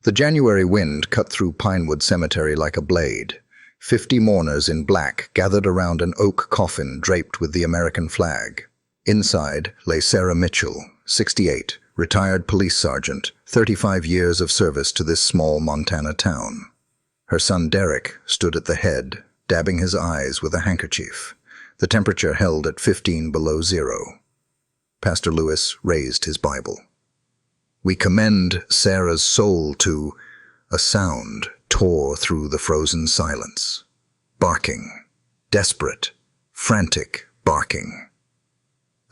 The January wind cut through Pinewood Cemetery like a blade. 50 mourners in black gathered around an oak coffin draped with the American flag. Inside lay Sarah Mitchell, 68, retired police sergeant, 35 years of service to this small Montana town. Her son Derek stood at the head, dabbing his eyes with a handkerchief. The temperature held at 15 below zero. Pastor Lewis raised his Bible. "We commend Sarah's soul to..." A sound tore through the frozen silence. Barking. Desperate, frantic barking.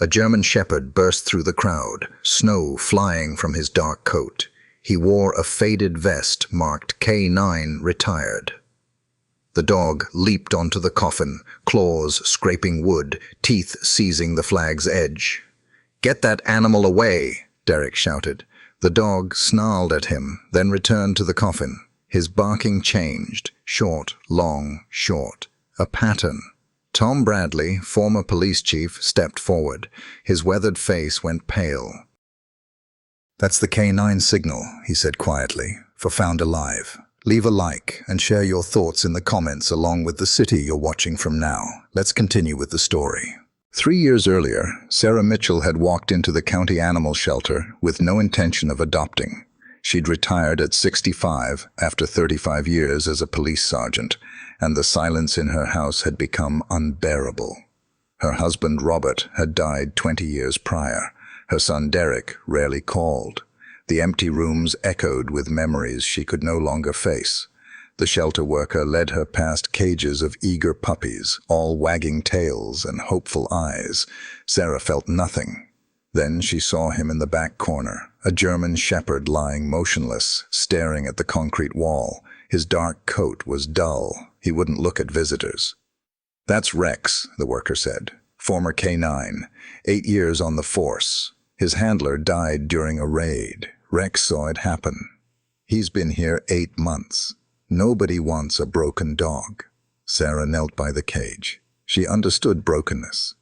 A German shepherd burst through the crowd, snow flying from his dark coat. He wore a faded vest marked K9 retired. The dog leaped onto the coffin, claws scraping wood, teeth seizing the flag's edge. "Get that animal away," Derek shouted. The dog snarled at him, then returned to the coffin. His barking changed, short, long, short. A pattern. Tom Bradley, former police chief, stepped forward. His weathered face went pale. "That's the K9 signal," he said quietly, "for Found Alive. Leave a like and share your thoughts in the comments along with the city you're watching from now. Let's continue with the story. 3 years earlier, Sarah Mitchell had walked into the county animal shelter with no intention of adopting. She'd retired at 65 after 35 years as a police sergeant, and the silence in her house had become unbearable. Her husband Robert had died 20 years prior. Her son Derek rarely called. The empty rooms echoed with memories she could no longer face. The shelter worker led her past cages of eager puppies, all wagging tails and hopeful eyes. Sarah felt nothing. Then she saw him in the back corner, a German shepherd lying motionless, staring at the concrete wall. His dark coat was dull. He wouldn't look at visitors. "That's Rex," the worker said. "Former K9, 8 years on the force. His handler died during a raid. Rex saw it happen. He's been here 8 months. Nobody wants a broken dog." Sarah knelt by the cage. She understood brokenness.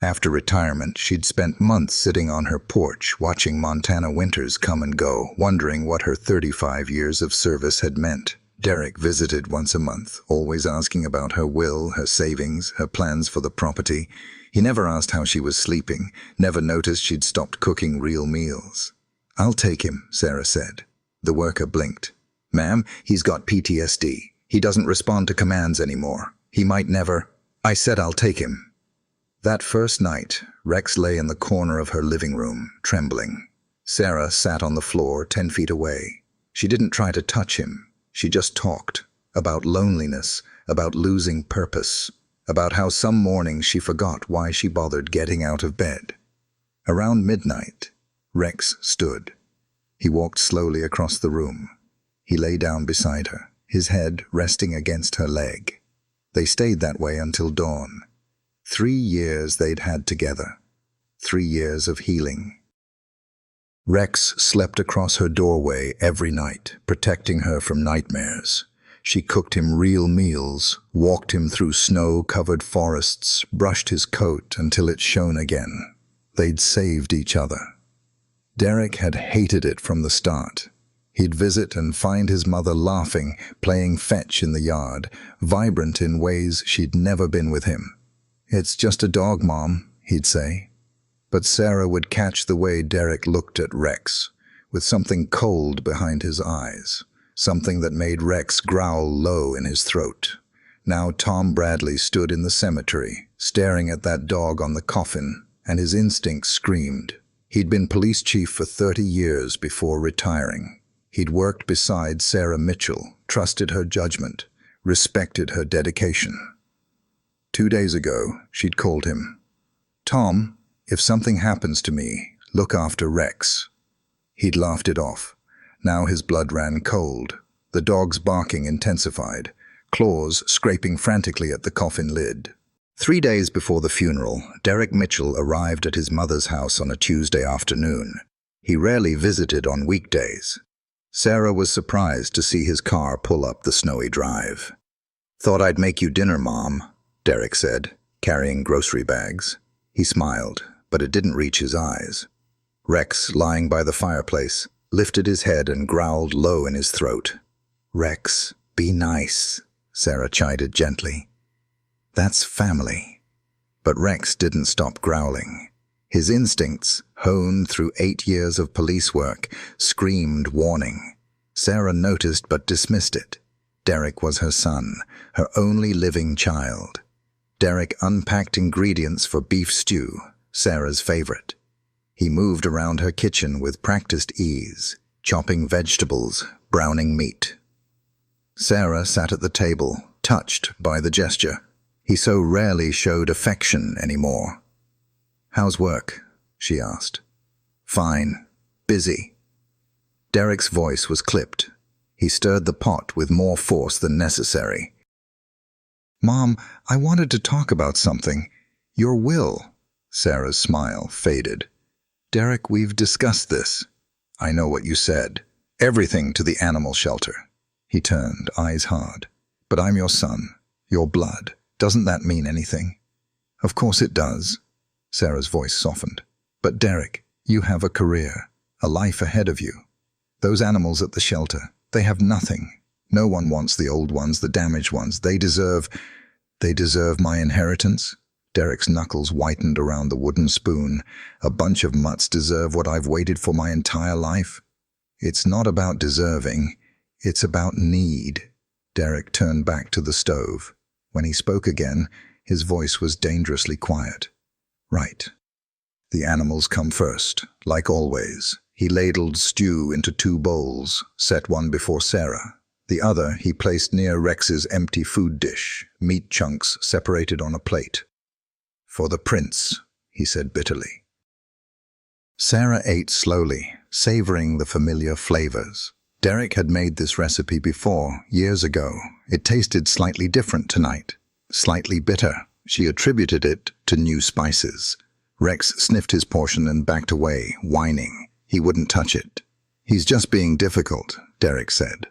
After retirement, she'd spent months sitting on her porch, watching Montana winters come and go, wondering what her 35 years of service had meant. Derek visited once a month, always asking about her will, her savings, her plans for the property. He never asked how she was sleeping, never noticed she'd stopped cooking real meals. "I'll take him," Sarah said. The worker blinked. "Ma'am, he's got PTSD. He doesn't respond to commands anymore. He might never..." "I said I'll take him." That first night, Rex lay in the corner of her living room, trembling. Sarah sat on the floor 10 feet away. She didn't try to touch him. She just talked. About loneliness, about losing purpose, about how some mornings she forgot why she bothered getting out of bed. Around midnight, Rex stood. He walked slowly across the room. He lay down beside her, his head resting against her leg. They stayed that way until dawn. 3 years they'd had together. 3 years of healing. Rex slept across her doorway every night, protecting her from nightmares. She cooked him real meals, walked him through snow-covered forests, brushed his coat until it shone again. They'd saved each other. Derek had hated it from the start. He'd visit and find his mother laughing, playing fetch in the yard, vibrant in ways she'd never been with him. "It's just a dog, Mom," he'd say. But Sarah would catch the way Derek looked at Rex, with something cold behind his eyes, something that made Rex growl low in his throat. Now Tom Bradley stood in the cemetery, staring at that dog on the coffin, and his instincts screamed. He'd been police chief for 30 years before retiring. He'd worked beside Sarah Mitchell, trusted her judgment, respected her dedication. 2 days ago, she'd called him. "Tom, if something happens to me, look after Rex." He'd laughed it off. Now his blood ran cold. The dog's barking intensified, claws scraping frantically at the coffin lid. 3 days before the funeral, Derek Mitchell arrived at his mother's house on a Tuesday afternoon. He rarely visited on weekdays. Sarah was surprised to see his car pull up the snowy drive. "Thought I'd make you dinner, Mom," Derek said, carrying grocery bags. He smiled, but it didn't reach his eyes. Rex, lying by the fireplace, lifted his head and growled low in his throat. "Rex, be nice," Sarah chided gently. "That's family." But Rex didn't stop growling. His instincts, honed through 8 years of police work, screamed warning. Sarah noticed but dismissed it. Derek was her son, her only living child. Derek unpacked ingredients for beef stew, Sarah's favorite. He moved around her kitchen with practiced ease, chopping vegetables, browning meat. Sarah sat at the table, touched by the gesture. He so rarely showed affection anymore. "How's work?" she asked. "Fine. Busy." Derek's voice was clipped. He stirred the pot with more force than necessary. "Mom, I wanted to talk about something. Your will." Sarah's smile faded. "Derek, we've discussed this." "I know what you said. Everything to the animal shelter." He turned, eyes hard. "But I'm your son, your blood. Doesn't that mean anything?" "Of course it does." Sarah's voice softened. "But Derek, you have a career, a life ahead of you. Those animals at the shelter, they have nothing. No one wants the old ones, the damaged ones. They deserve my inheritance." Derek's knuckles whitened around the wooden spoon. "A bunch of mutts deserve what I've waited for my entire life." "It's not about deserving. It's about need." Derek turned back to the stove. When he spoke again, his voice was dangerously quiet. "Right. The animals come first, like always." He ladled stew into 2 bowls, set one before Sarah. The other he placed near Rex's empty food dish, meat chunks separated on a plate. "For the prince," he said bitterly. Sarah ate slowly, savoring the familiar flavors. Derek had made this recipe before, years ago. It tasted slightly different tonight. Slightly bitter. She attributed it to new spices. Rex sniffed his portion and backed away, whining. He wouldn't touch it. "He's just being difficult," Derek said.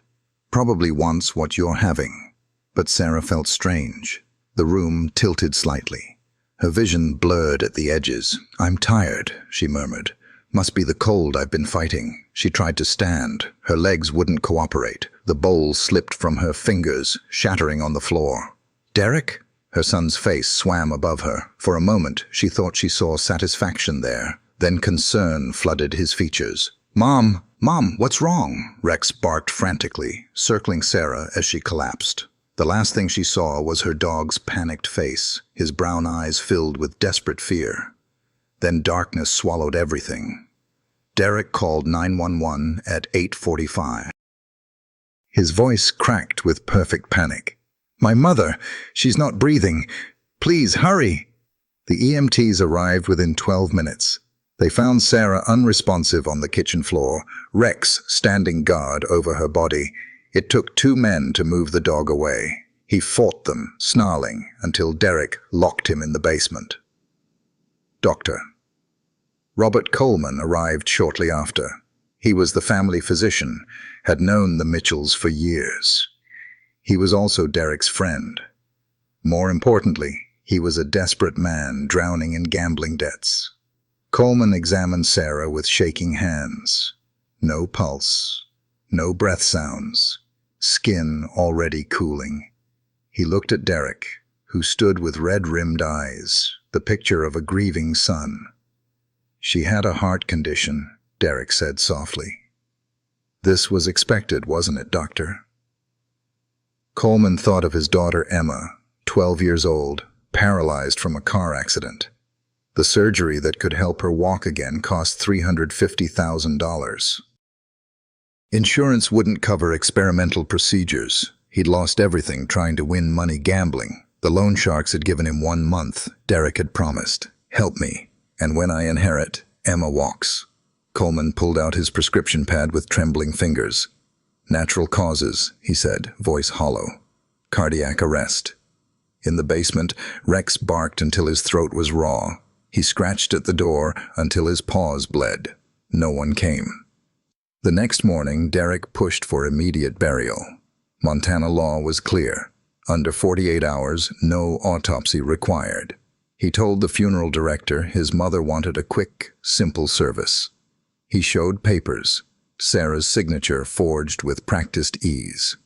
"Probably wants what you're having." But Sarah felt strange. The room tilted slightly. Her vision blurred at the edges. "I'm tired," she murmured. "Must be the cold I've been fighting." She tried to stand. Her legs wouldn't cooperate. The bowl slipped from her fingers, shattering on the floor. "Derek?" Her son's face swam above her. For a moment, she thought she saw satisfaction there. Then concern flooded his features. "Mom! Mom, what's wrong?" Rex barked frantically, circling Sarah as she collapsed. The last thing she saw was her dog's panicked face, his brown eyes filled with desperate fear. Then darkness swallowed everything. Derek called 911 at 8:45. His voice cracked with perfect panic. "My mother! She's not breathing! Please, hurry!" The EMTs arrived within 12 minutes. They found Sarah unresponsive on the kitchen floor, Rex standing guard over her body. It took 2 men to move the dog away. He fought them, snarling, until Derek locked him in the basement. Doctor. Robert Coleman arrived shortly after. He was the family physician, had known the Mitchells for years. He was also Derek's friend. More importantly, he was a desperate man drowning in gambling debts. Coleman examined Sarah with shaking hands. No pulse, no breath sounds, skin already cooling. He looked at Derek, who stood with red-rimmed eyes, the picture of a grieving son. "She had a heart condition," Derek said softly. "This was expected, wasn't it, Doctor?" Coleman thought of his daughter Emma, 12 years old, paralyzed from a car accident. The surgery that could help her walk again cost $350,000. Insurance wouldn't cover experimental procedures. He'd lost everything trying to win money gambling. The loan sharks had given him 1 month. Derek had promised, "Help me, and when I inherit, Emma walks." Coleman pulled out his prescription pad with trembling fingers. "Natural causes," he said, voice hollow. "Cardiac arrest." In the basement, Rex barked until his throat was raw. He scratched at the door until his paws bled. No one came. The next morning, Derek pushed for immediate burial. Montana law was clear. Under 48 hours, no autopsy required. He told the funeral director his mother wanted a quick, simple service. He showed papers, Sarah's signature forged with practiced ease.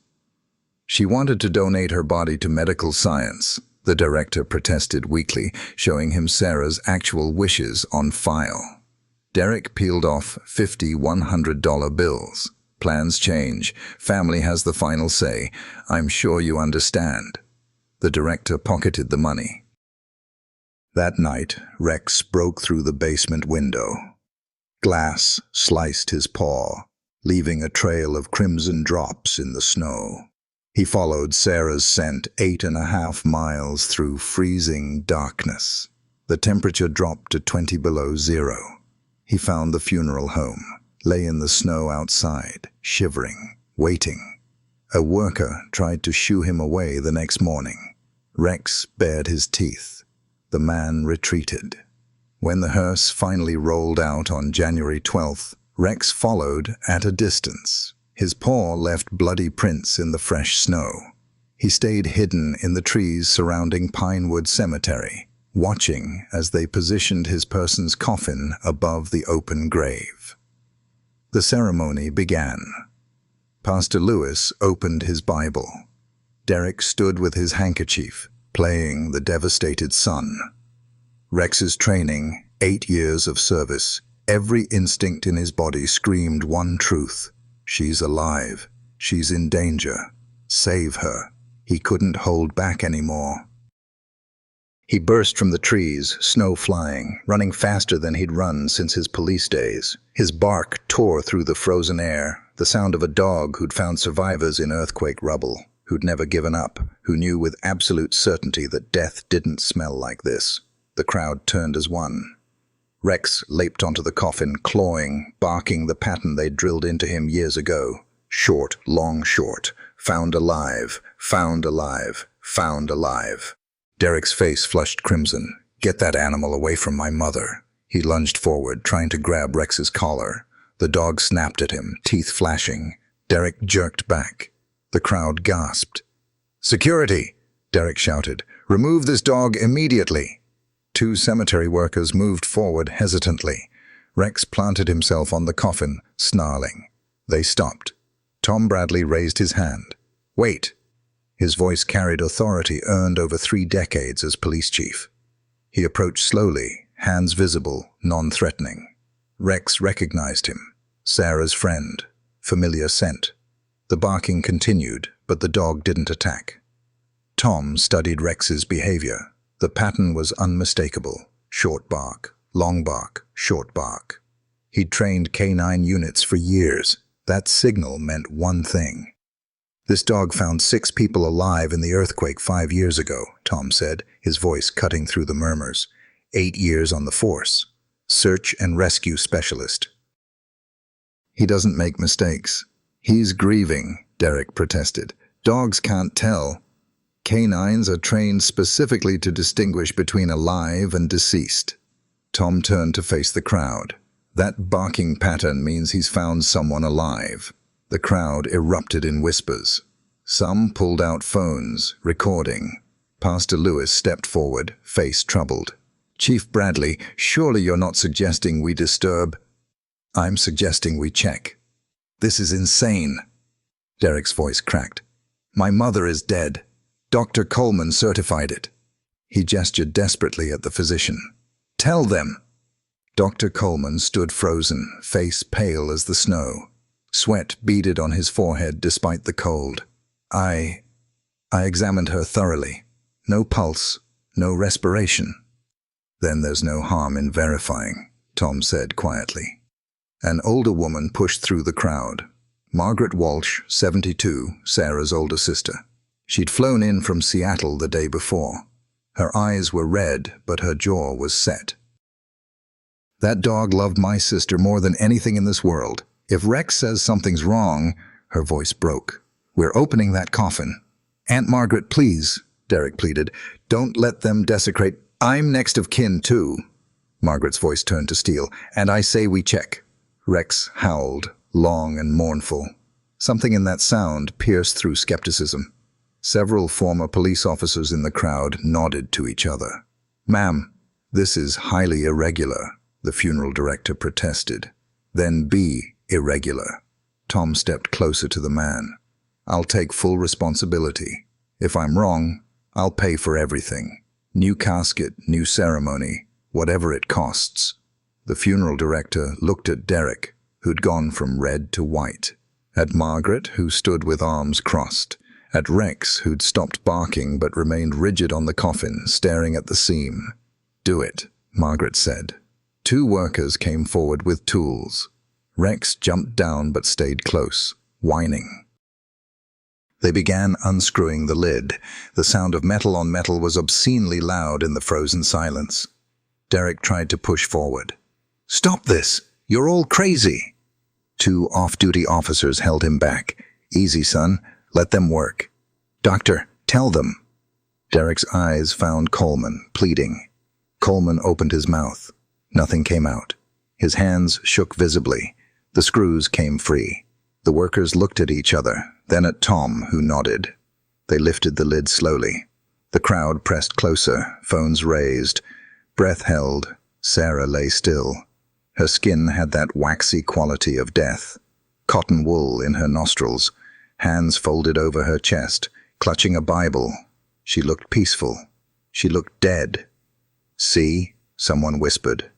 She wanted to donate her body to medical science. The director protested weakly, showing him Sarah's actual wishes on file. Derek peeled off 50 $100 bills. Plans change. Family has the final say. I'm sure you understand. The director pocketed the money. That night, Rex broke through the basement window. Glass sliced his paw, leaving a trail of crimson drops in the snow. He followed Sarah's scent 8.5 miles through freezing darkness. The temperature dropped to 20 below zero. He found the funeral home, lay in the snow outside, shivering, waiting. A worker tried to shoo him away the next morning. Rex bared his teeth. The man retreated. When the hearse finally rolled out on January 12th, Rex followed at a distance. His paw left bloody prints in the fresh snow. He stayed hidden in the trees surrounding Pinewood Cemetery, watching as they positioned his person's coffin above the open grave. The ceremony began. Pastor Lewis opened his Bible. Derek stood with his handkerchief, playing the devastated son. Rex's training, 8 years of service, every instinct in his body screamed one truth. She's alive. She's in danger. Save her. He couldn't hold back anymore. He burst from the trees, snow flying, running faster than he'd run since his police days. His bark tore through the frozen air, the sound of a dog who'd found survivors in earthquake rubble, who'd never given up, who knew with absolute certainty that death didn't smell like this. The crowd turned as one. Rex leaped onto the coffin, clawing, barking the pattern they'd drilled into him years ago. Short, long, short. Found alive, found alive, found alive. Derek's face flushed crimson. Get that animal away from my mother. He lunged forward, trying to grab Rex's collar. The dog snapped at him, teeth flashing. Derek jerked back. The crowd gasped. Security! Derek shouted. Remove this dog immediately! 2 cemetery workers moved forward hesitantly. Rex planted himself on the coffin, snarling. They stopped. Tom Bradley raised his hand. Wait! His voice carried authority earned over 3 decades as police chief. He approached slowly, hands visible, non-threatening. Rex recognized him. Sarah's friend. Familiar scent. The barking continued, but the dog didn't attack. Tom studied Rex's behavior. The pattern was unmistakable. Short bark, long bark, short bark. He'd trained canine units for years. That signal meant one thing. This dog found 6 people alive in the earthquake 5 years ago, Tom said, his voice cutting through the murmurs. 8 years on the force. Search and rescue specialist. He doesn't make mistakes. He's grieving, Derek protested. Dogs can't tell. Canines are trained specifically to distinguish between alive and deceased. Tom turned to face the crowd. That barking pattern means he's found someone alive. The crowd erupted in whispers. Some pulled out phones, recording. Pastor Lewis stepped forward, face troubled. Chief Bradley, surely you're not suggesting we disturb? I'm suggesting we check. This is insane. Derek's voice cracked. My mother is dead. Dr. Coleman certified it. He gestured desperately at the physician. Tell them. Dr. Coleman stood frozen, face pale as the snow. Sweat beaded on his forehead despite the cold. I examined her thoroughly. No pulse, no respiration. Then there's no harm in verifying, Tom said quietly. An older woman pushed through the crowd. Margaret Walsh, 72, Sarah's older sister. She'd flown in from Seattle the day before. Her eyes were red, but her jaw was set. That dog loved my sister more than anything in this world. If Rex says something's wrong, her voice broke. We're opening that coffin. Aunt Margaret, please, Derek pleaded. Don't let them desecrate. I'm next of kin, too. Margaret's voice turned to steel. And I say we check. Rex howled, long and mournful. Something in that sound pierced through skepticism. Several former police officers in the crowd nodded to each other. Ma'am, this is highly irregular, the funeral director protested. Then be irregular. Tom stepped closer to the man. "I'll take full responsibility. If I'm wrong, I'll pay for everything. New casket, new ceremony, whatever it costs." The funeral director looked at Derek, who'd gone from red to white, at Margaret, who stood with arms crossed, at Rex, who'd stopped barking but remained rigid on the coffin, staring at the seam. "Do it," Margaret said. 2 workers came forward with tools. Rex jumped down but stayed close, whining. They began unscrewing the lid. The sound of metal on metal was obscenely loud in the frozen silence. Derek tried to push forward. "Stop this! You're all crazy!" 2 off-duty officers held him back. "Easy, son. Let them work." "Doctor, tell them." Derek's eyes found Coleman, pleading. Coleman opened his mouth. Nothing came out. His hands shook visibly. The screws came free. The workers looked at each other, then at Tom, who nodded. They lifted the lid slowly. The crowd pressed closer, phones raised. Breath held. Sarah lay still. Her skin had that waxy quality of death. Cotton wool in her nostrils. Hands folded over her chest, clutching a Bible. She looked peaceful. She looked dead. "See?" someone whispered.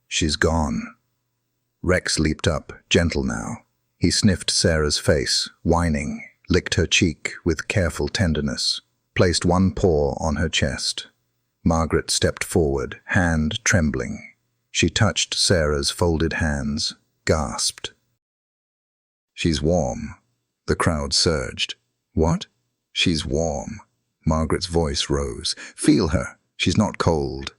"She's gone." Rex leaped up, gentle now. He sniffed Sarah's face, whining, licked her cheek with careful tenderness, placed one paw on her chest. Margaret stepped forward, hand trembling. She touched Sarah's folded hands, gasped. "She's warm." The crowd surged. "What?" "She's warm." Margaret's voice rose. "Feel her. She's not cold."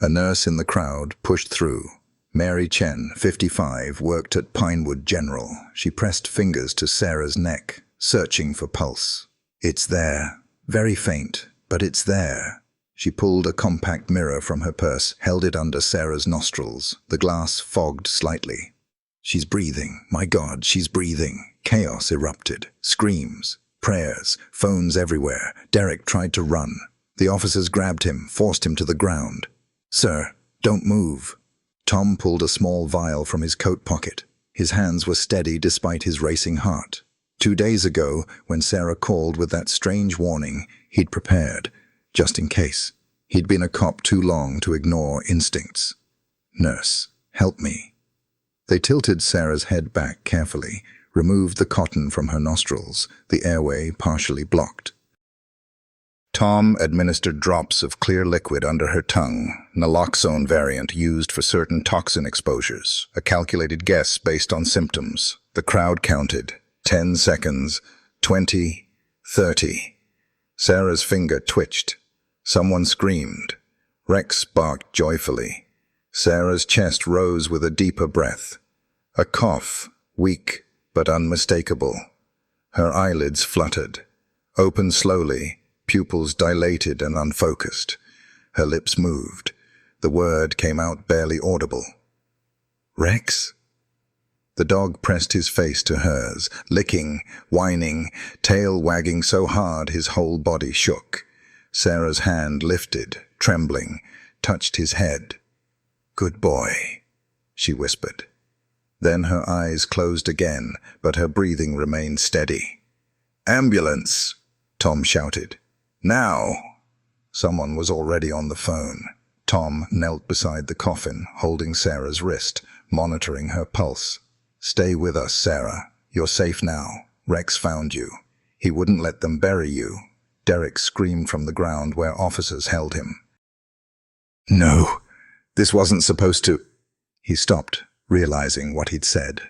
A nurse in the crowd pushed through. Mary Chen, 55, worked at Pinewood General. She pressed fingers to Sarah's neck, searching for pulse. "It's there. Very faint, but it's there." She pulled a compact mirror from her purse, held it under Sarah's nostrils. The glass fogged slightly. "She's breathing. My God, she's breathing." Chaos erupted. Screams, prayers, phones everywhere. Derek tried to run. The officers grabbed him, forced him to the ground. "Sir, don't move." Tom pulled a small vial from his coat pocket. His hands were steady despite his racing heart. 2 days ago, when Sarah called with that strange warning, he'd prepared, just in case. He'd been a cop too long to ignore instincts. "Nurse, help me." They tilted Sarah's head back carefully, removed the cotton from her nostrils, the airway partially blocked. Tom administered drops of clear liquid under her tongue, naloxone variant used for certain toxin exposures, a calculated guess based on symptoms. The crowd counted. 10 seconds, 20, 30. Sarah's finger twitched. Someone screamed. Rex barked joyfully. Sarah's chest rose with a deeper breath. A cough, weak but unmistakable. Her eyelids fluttered, opened slowly, pupils dilated and unfocused. Her lips moved. The word came out barely audible. "Rex?" The dog pressed his face to hers, licking, whining, tail wagging so hard his whole body shook. Sarah's hand lifted, trembling, touched his head. "Good boy," she whispered. Then her eyes closed again, but her breathing remained steady. "Ambulance!" Tom shouted. "Now!" Someone was already on the phone. Tom knelt beside the coffin, holding Sarah's wrist, monitoring her pulse. "Stay with us, Sarah. You're safe now. Rex found you. He wouldn't let them bury you." Derek screamed from the ground where officers held him. "No, this wasn't supposed to—" He stopped, realizing what he'd said.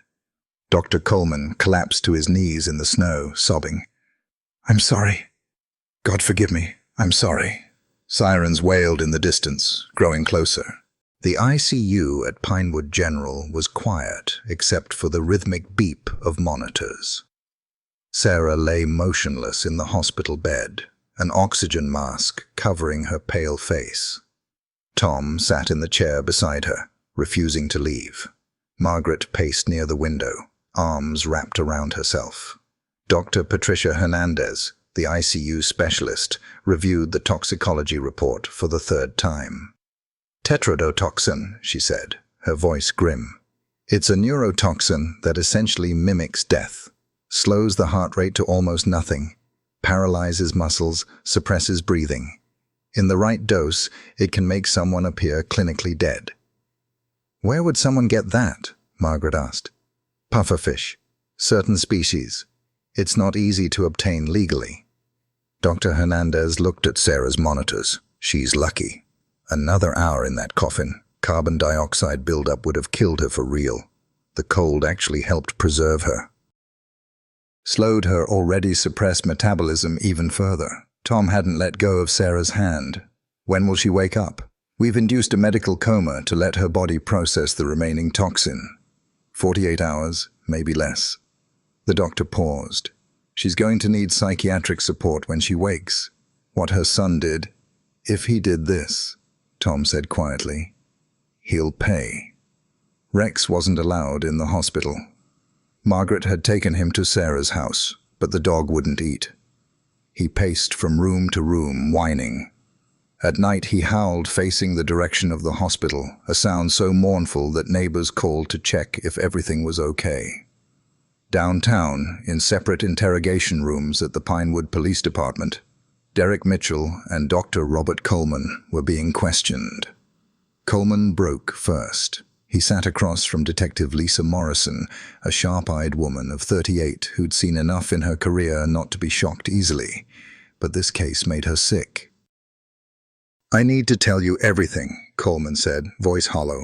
Dr. Coleman collapsed to his knees in the snow, sobbing. "I'm sorry. God forgive me. I'm sorry." Sirens wailed in the distance, growing closer. The ICU at Pinewood General was quiet, except for the rhythmic beep of monitors. Sarah lay motionless in the hospital bed, an oxygen mask covering her pale face. Tom sat in the chair beside her, refusing to leave. Margaret paced near the window, arms wrapped around herself. Dr. Patricia Hernandez, the ICU specialist, reviewed the toxicology report for the 3rd time. "Tetrodotoxin," she said, her voice grim. It's a neurotoxin that essentially mimics death, slows the heart rate to almost nothing, paralyzes muscles, suppresses breathing. In the right dose, it can make someone appear clinically dead. Where would someone get that? Margaret asked. Pufferfish. Certain species. It's not easy to obtain legally. Dr. Hernandez looked at Sarah's monitors. She's lucky. Another hour in that coffin. Carbon dioxide buildup would have killed her for real. The cold actually helped preserve her. Slowed her already suppressed metabolism even further. Tom hadn't let go of Sarah's hand. When will she wake up? We've induced a medical coma to let her body process the remaining toxin. 48 hours, maybe less. The doctor paused. She's going to need psychiatric support when she wakes. What her son did, if he did this, Tom said quietly, he'll pay. Rex wasn't allowed in the hospital. Margaret had taken him to Sarah's house, but the dog wouldn't eat. He paced from room to room, whining. At night he howled facing the direction of the hospital, a sound so mournful that neighbors called to check if everything was okay. Downtown, in separate interrogation rooms at the Pinewood Police Department, Derek Mitchell and Dr. Robert Coleman were being questioned. Coleman broke first. He sat across from Detective Lisa Morrison, a sharp-eyed woman of 38 who'd seen enough in her career not to be shocked easily, but this case made her sick. I need to tell you everything, Coleman said, voice hollow.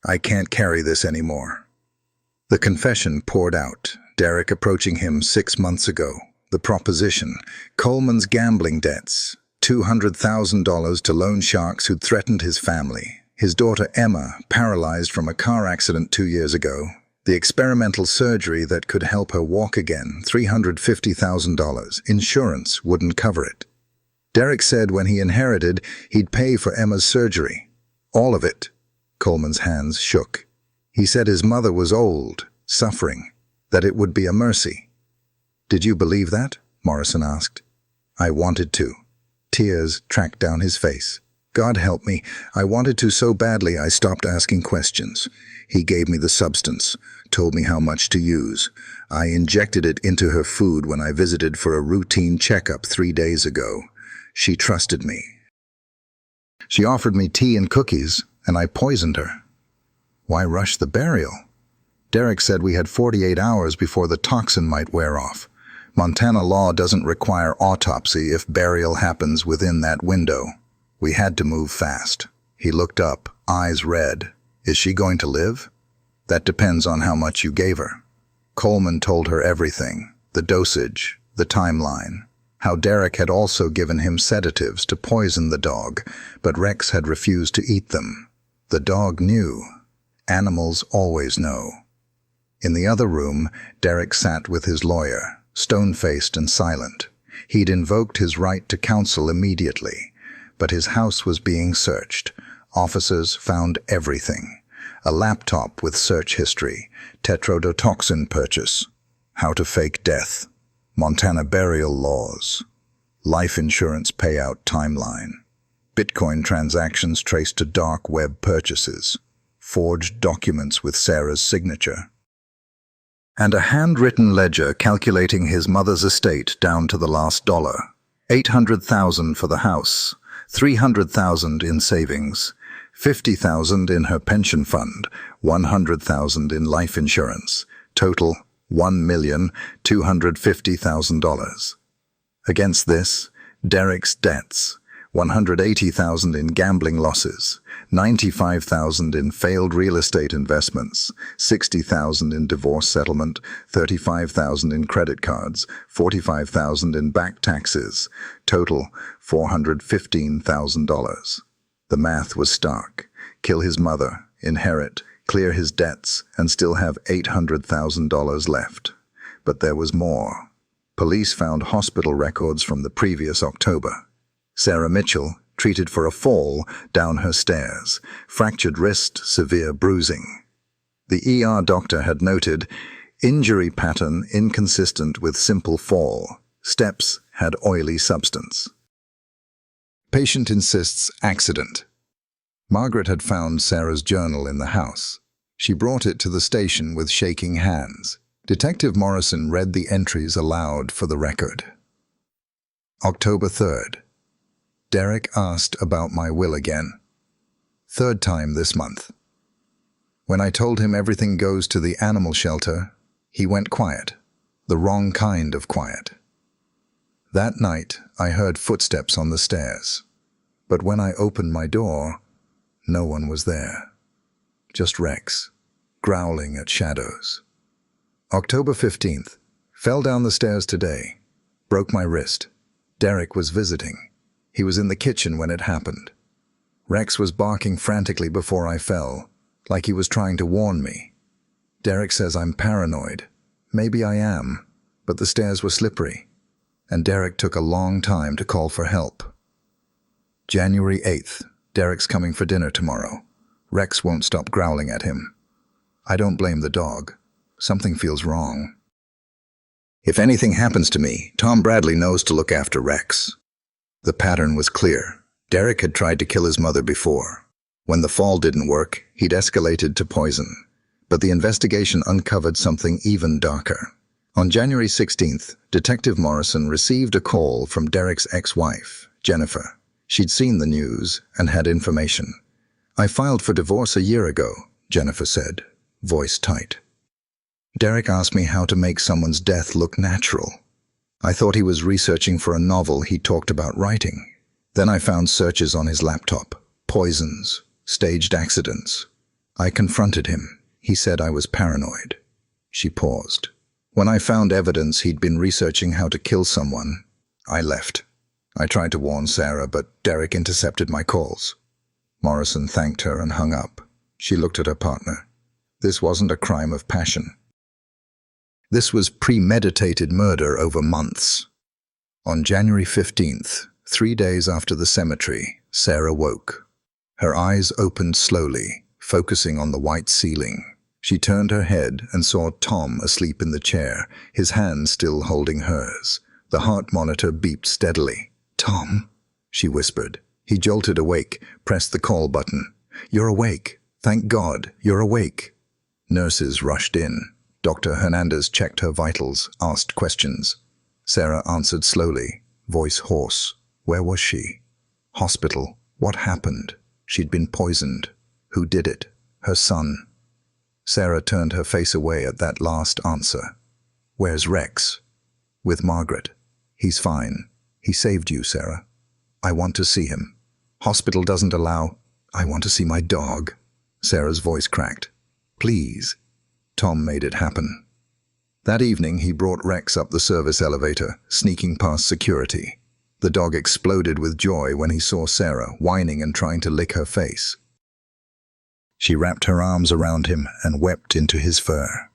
I can't carry this anymore. The confession poured out, Derek approaching him 6 months ago. The proposition, Coleman's gambling debts, $200,000 to loan sharks who'd threatened his family, his daughter Emma paralyzed from a car accident 2 years ago, the experimental surgery that could help her walk again, $350,000. Insurance wouldn't cover it. Derek said when he inherited, he'd pay for Emma's surgery. All of it. Coleman's hands shook. He said his mother was old, suffering, that it would be a mercy. Did you believe that? Morrison asked. I wanted to. Tears tracked down his face. God help me, I wanted to so badly I stopped asking questions. He gave me the substance, told me how much to use. I injected it into her food when I visited for a routine checkup 3 days ago. She trusted me. She offered me tea and cookies, and I poisoned her. Why rush the burial? Derek said we had 48 hours before the toxin might wear off. Montana law doesn't require autopsy if burial happens within that window. We had to move fast. He looked up, eyes red. Is she going to live? That depends on how much you gave her. Coleman told her everything, the dosage, the timeline, how Derek had also given him sedatives to poison the dog, but Rex had refused to eat them. The dog knew. Animals always know. In the other room, Derek sat with his lawyer, stone-faced and silent. He'd invoked his right to counsel immediately, but his house was being searched. Officers found everything. A laptop with search history, tetrodotoxin purchase, how to fake death, Montana burial laws, life insurance payout timeline, Bitcoin transactions traced to dark web purchases, forged documents with Sarah's signature, and a handwritten ledger calculating his mother's estate down to the last dollar. $800,000 for the house, $300,000 in savings, $50,000 in her pension fund, $100,000 in life insurance, total $1,250,000. Against this, Derek's debts, $180,000 in gambling losses, $95,000 in failed real estate investments, $60,000 in divorce settlement, $35,000 in credit cards, $45,000 in back taxes, total $415,000. The math was stark. Kill his mother, inherit, clear his debts, and still have $800,000 left. But there was more. Police found hospital records from the previous October. Sarah Mitchell, treated for a fall down her stairs, fractured wrist, severe bruising. The ER doctor had noted, injury pattern inconsistent with simple fall. Steps had oily substance. Patient insists accident. Margaret had found Sarah's journal in the house. She brought it to the station with shaking hands. Detective Morrison read the entries aloud for the record. October 3rd. Derek asked about my will again. Third time this month. When I told him everything goes to the animal shelter, he went quiet. The wrong kind of quiet. That night, I heard footsteps on the stairs. But when I opened my door, no one was there. Just Rex, growling at shadows. October 15th. Fell down the stairs today. Broke my wrist. Derek was visiting. He was in the kitchen when it happened. Rex was barking frantically before I fell, like he was trying to warn me. Derek says I'm paranoid. Maybe I am, but the stairs were slippery, and Derek took a long time to call for help. January 8th. Derek's coming for dinner tomorrow. Rex won't stop growling at him. I don't blame the dog. Something feels wrong. If anything happens to me, Tom Bradley knows to look after Rex. The pattern was clear. Derek had tried to kill his mother before. When the fall didn't work, he'd escalated to poison. But the investigation uncovered something even darker. On January 16th, Detective Morrison received a call from Derek's ex-wife, Jennifer. She'd seen the news and had information. I filed for divorce a year ago, Jennifer said, voice tight. Derek asked me how to make someone's death look natural. I thought he was researching for a novel he talked about writing. Then I found searches on his laptop, poisons, staged accidents. I confronted him. He said I was paranoid. She paused. When I found evidence he'd been researching how to kill someone, I left. I tried to warn Sarah, but Derek intercepted my calls. Morrison thanked her and hung up. She looked at her partner. This wasn't a crime of passion. This was premeditated murder over months. On January 15th, 3 days after the cemetery, Sarah woke. Her eyes opened slowly, focusing on the white ceiling. She turned her head and saw Tom asleep in the chair, his hand still holding hers. The heart monitor beeped steadily. "Tom," she whispered. He jolted awake, pressed the call button. "You're awake. Thank God, you're awake." Nurses rushed in. Dr. Hernandez checked her vitals, asked questions. Sarah answered slowly, voice hoarse. Where was she? Hospital. What happened? She'd been poisoned. Who did it? Her son. Sarah turned her face away at that last answer. Where's Rex? With Margaret. He's fine. He saved you, Sarah. I want to see him. Hospital doesn't allow. I want to see my dog. Sarah's voice cracked. Please. Tom made it happen. That evening, he brought Rex up the service elevator, sneaking past security. The dog exploded with joy when he saw Sarah, whining and trying to lick her face. She wrapped her arms around him and wept into his fur.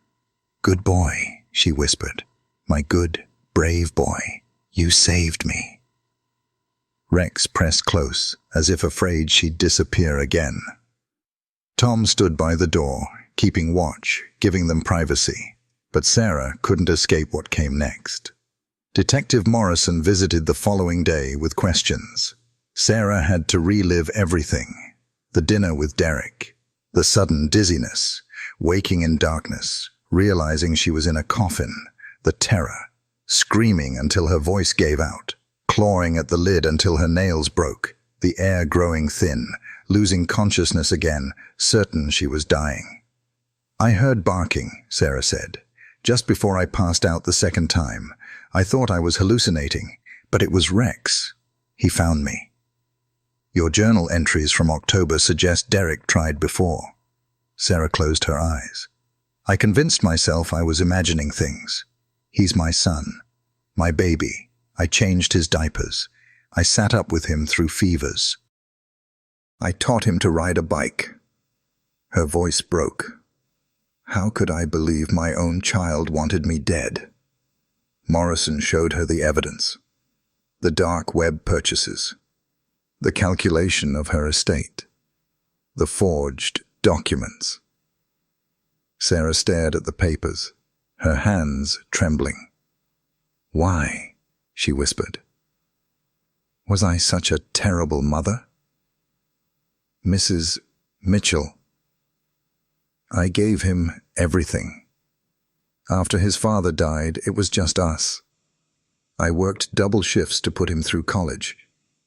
Good boy, she whispered. My good, brave boy. You saved me. Rex pressed close, as if afraid she'd disappear again. Tom stood by the door, keeping watch, giving them privacy. But Sarah couldn't escape what came next. Detective Morrison visited the following day with questions. Sarah had to relive everything. The dinner with Derek, the sudden dizziness, waking in darkness, realizing she was in a coffin, the terror, screaming until her voice gave out, clawing at the lid until her nails broke, the air growing thin, losing consciousness again, certain she was dying. I heard barking, Sarah said. Just before I passed out the second time, I thought I was hallucinating, but it was Rex. He found me. Your journal entries from October suggest Derek tried before. Sarah closed her eyes. I convinced myself I was imagining things. He's my son, my baby. I changed his diapers. I sat up with him through fevers. I taught him to ride a bike. Her voice broke. How could I believe my own child wanted me dead? Morrison showed her the evidence. The dark web purchases. The calculation of her estate. The forged documents. Sarah stared at the papers, her hands trembling. Why? She whispered. Was I such a terrible mother? Mrs. Mitchell. I gave him everything. After his father died, it was just us. I worked double shifts to put him through college.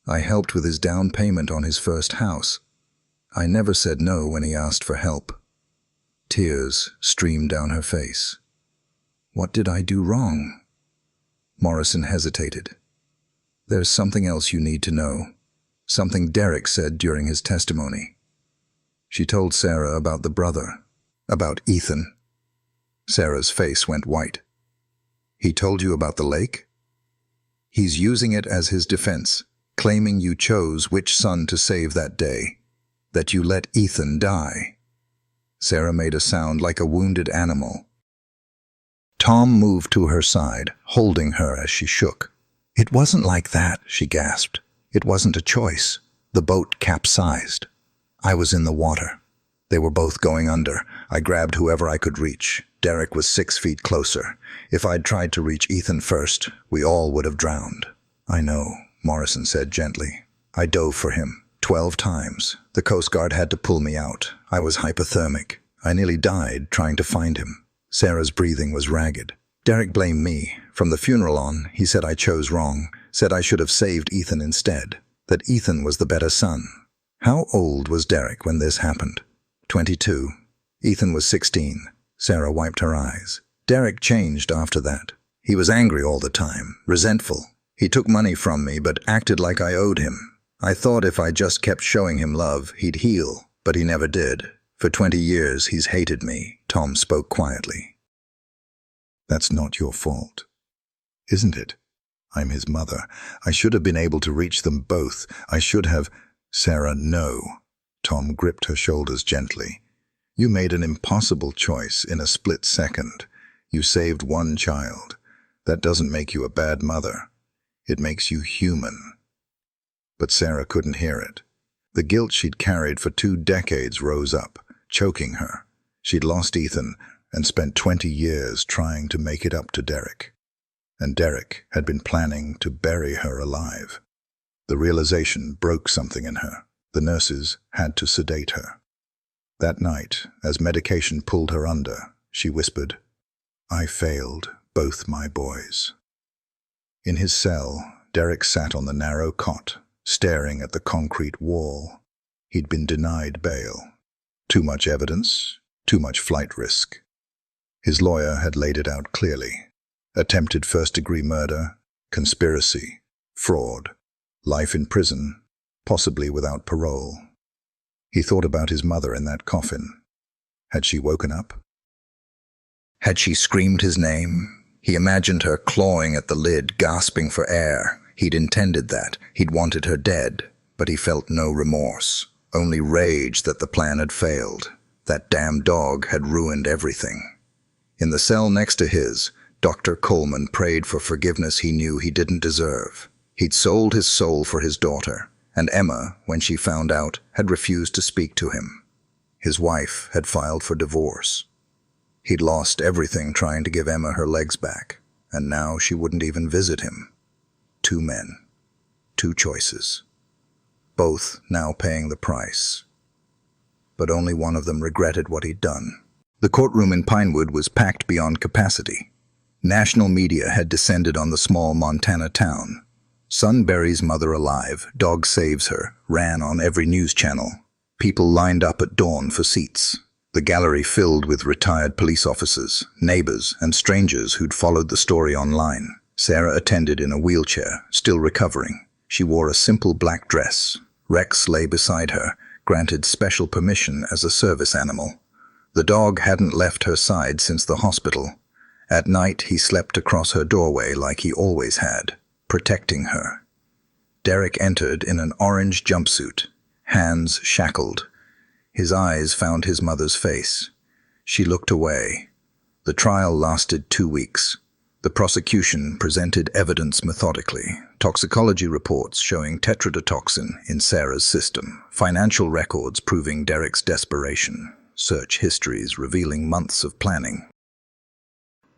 I helped with his down payment on his first house. I never said no when he asked for help. Tears streamed down her face. What did I do wrong? Morrison hesitated. There's something else you need to know. Something Derek said during his testimony. She told Sarah about the brother, about Ethan. Sarah's face went white. He told you about the lake? He's using it as his defense, claiming you chose which son to save that day, that you let Ethan die. Sarah made a sound like a wounded animal. Tom moved to her side, holding her as she shook. It wasn't like that, she gasped. It wasn't a choice. The boat capsized. I was in the water. They were both going under. I grabbed whoever I could reach. Derek was 6 feet closer. If I'd tried to reach Ethan first, we all would have drowned. I know, Morrison said gently. I dove for him 12 times. The Coast Guard had to pull me out. I was hypothermic. I nearly died trying to find him. Sarah's breathing was ragged. Derek blamed me. From the funeral on, he said I chose wrong, said I should have saved Ethan instead, that Ethan was the better son. How old was Derek when this happened? 22. Ethan was 16. Sarah wiped her eyes. Derek changed after that. He was angry all the time, resentful. He took money from me but acted like I owed him. I thought if I just kept showing him love, he'd heal, but he never did. For 20 years, he's hated me, Tom spoke quietly. That's not your fault, isn't it? I'm his mother. I should have been able to reach them both. I should have... Sarah, no. Tom gripped her shoulders gently. You made an impossible choice in a split second. You saved one child. That doesn't make you a bad mother. It makes you human. But Sarah couldn't hear it. The guilt she'd carried for 2 decades rose up, choking her. She'd lost Ethan and spent 20 years trying to make it up to Derek. And Derek had been planning to bury her alive. The realization broke something in her. The nurses had to sedate her. That night, as medication pulled her under, she whispered, I failed both my boys. In his cell, Derek sat on the narrow cot, staring at the concrete wall. He'd been denied bail. Too much evidence, too much flight risk. His lawyer had laid it out clearly. Attempted first-degree murder, conspiracy, fraud, life in prison, possibly without parole. He thought about his mother in that coffin. Had she woken up? Had she screamed his name? He imagined her clawing at the lid, gasping for air. He'd intended that. He'd wanted her dead. But he felt no remorse, only rage that the plan had failed. That damn dog had ruined everything. In the cell next to his, Dr. Coleman prayed for forgiveness he knew he didn't deserve. He'd sold his soul for his daughter, and Emma, when she found out, had refused to speak to him. His wife had filed for divorce. He'd lost everything trying to give Emma her legs back, and now she wouldn't even visit him. 2 men, 2 choices, both now paying the price. But only one of them regretted what he'd done. The courtroom in Pinewood was packed beyond capacity. National media had descended on the small Montana town. Son buries mother alive, dog saves her, ran on every news channel. People lined up at dawn for seats. The gallery filled with retired police officers, neighbors, and strangers who'd followed the story online. Sarah attended in a wheelchair, still recovering. She wore a simple black dress. Rex lay beside her, granted special permission as a service animal. The dog hadn't left her side since the hospital. At night, he slept across her doorway like he always had, protecting her. Derek entered in an orange jumpsuit, hands shackled. His eyes found his mother's face. She looked away. The trial lasted 2 weeks. The prosecution presented evidence methodically. Toxicology reports showing tetrodotoxin in Sarah's system. Financial records proving Derek's desperation. Search histories revealing months of planning.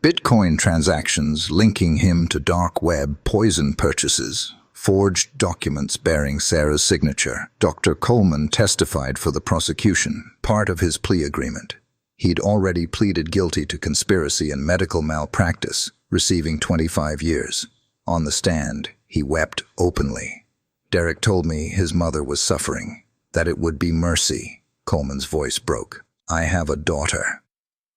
Bitcoin transactions linking him to dark web poison purchases. Forged documents bearing Sarah's signature. Dr. Coleman testified for the prosecution, part of his plea agreement. He'd already pleaded guilty to conspiracy and medical malpractice, receiving 25 years. On the stand, he wept openly. Derek told me his mother was suffering, that it would be mercy. Coleman's voice broke. I have a daughter.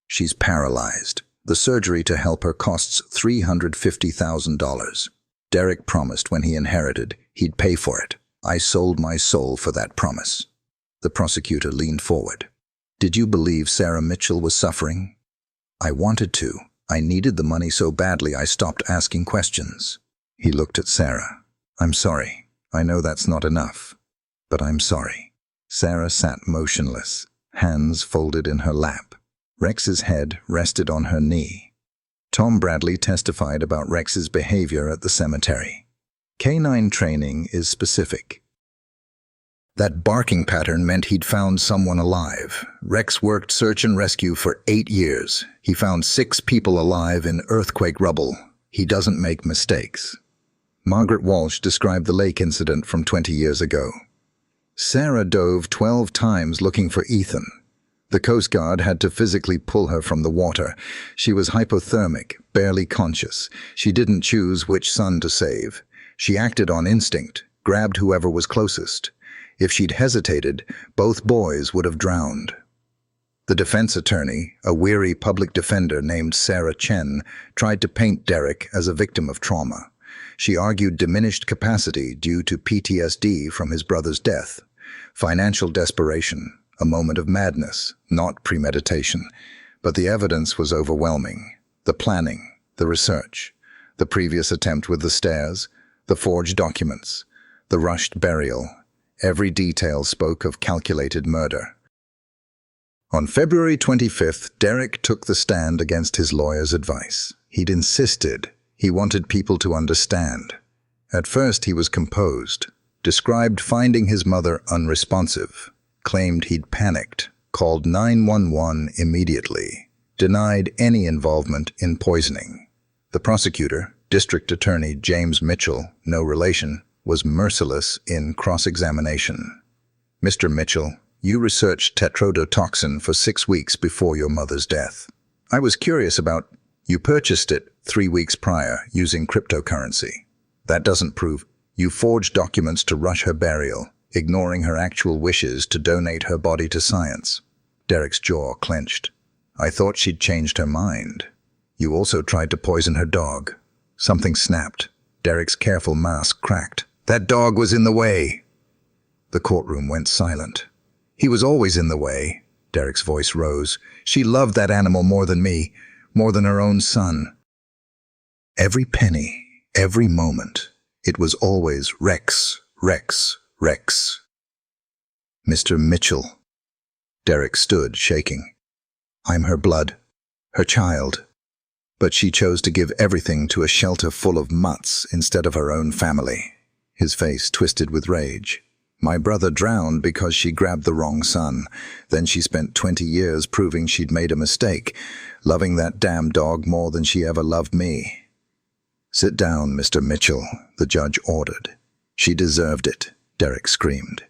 She's paralyzed. The surgery to help her costs $350,000. Derek promised when he inherited, he'd pay for it. I sold my soul for that promise. The prosecutor leaned forward. Did you believe Sarah Mitchell was suffering? I wanted to. I needed the money so badly I stopped asking questions. He looked at Sarah. I'm sorry. I know that's not enough, but I'm sorry. Sarah sat motionless, hands folded in her lap. Rex's head rested on her knee. Tom Bradley testified about Rex's behavior at the cemetery. Canine training is specific. That barking pattern meant he'd found someone alive. Rex worked search and rescue for 8 years. He found 6 people alive in earthquake rubble. He doesn't make mistakes. Margaret Walsh described the lake incident from 20 years ago. Sarah dove 12 times looking for Ethan. The Coast Guard had to physically pull her from the water. She was hypothermic, barely conscious. She didn't choose which son to save. She acted on instinct, grabbed whoever was closest. If she'd hesitated, both boys would have drowned. The defense attorney, a weary public defender named Sarah Chen, tried to paint Derek as a victim of trauma. She argued diminished capacity due to PTSD from his brother's death, financial desperation, a moment of madness, not premeditation. But the evidence was overwhelming. The planning, the research, the previous attempt with the stairs, the forged documents, the rushed burial. Every detail spoke of calculated murder. On February 25th, Derek took the stand against his lawyer's advice. He'd insisted. He wanted people to understand. At first he was composed, described finding his mother unresponsive, claimed he'd panicked, called 911 immediately, denied any involvement in poisoning. The prosecutor, District Attorney James Mitchell, no relation, was merciless in cross-examination. Mr. Mitchell, you researched tetrodotoxin for 6 weeks before your mother's death. I was curious about, you purchased it 3 weeks prior using cryptocurrency. That doesn't prove. You forged documents to rush her burial, ignoring her actual wishes to donate her body to science. Derek's jaw clenched. I thought she'd changed her mind. You also tried to poison her dog. Something snapped. Derek's careful mask cracked. That dog was in the way. The courtroom went silent. He was always in the way. Derek's voice rose. She loved that animal more than me, more than her own son. Every penny, every moment, it was always Rex, Rex, Rex. Mr. Mitchell. Derek stood, shaking. I'm her blood, her child. But she chose to give everything to a shelter full of mutts instead of her own family. His face twisted with rage. My brother drowned because she grabbed the wrong son. Then she spent 20 years proving she'd made a mistake, loving that damn dog more than she ever loved me. Sit down, Mr. Mitchell, the judge ordered. She deserved it, Derek screamed.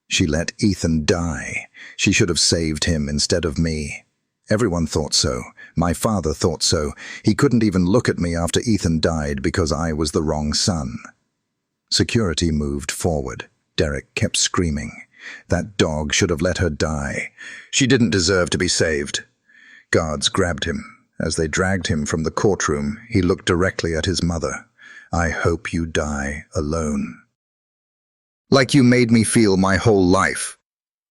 She let Ethan die. She should have saved him instead of me. Everyone thought so. My father thought so. He couldn't even look at me after Ethan died because I was the wrong son. Security moved forward. Derek kept screaming. That dog should have let her die. She didn't deserve to be saved. Guards grabbed him. As they dragged him from the courtroom, he looked directly at his mother. I hope you die alone. Like you made me feel my whole life.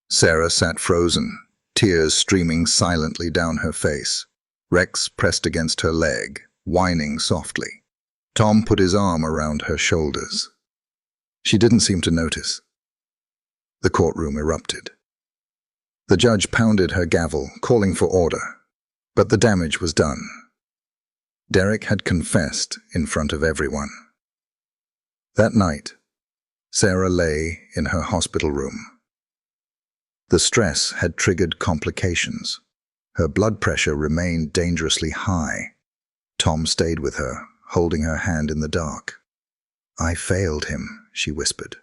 Sarah sat frozen, tears streaming silently down her face. Rex pressed against her leg, whining softly. Tom put his arm around her shoulders. She didn't seem to notice. The courtroom erupted. The judge pounded her gavel, calling for order. But the damage was done. Derek had confessed in front of everyone. That night, Sarah lay in her hospital room. The stress had triggered complications. Her blood pressure remained dangerously high. Tom stayed with her, holding her hand in the dark. I failed him, she whispered.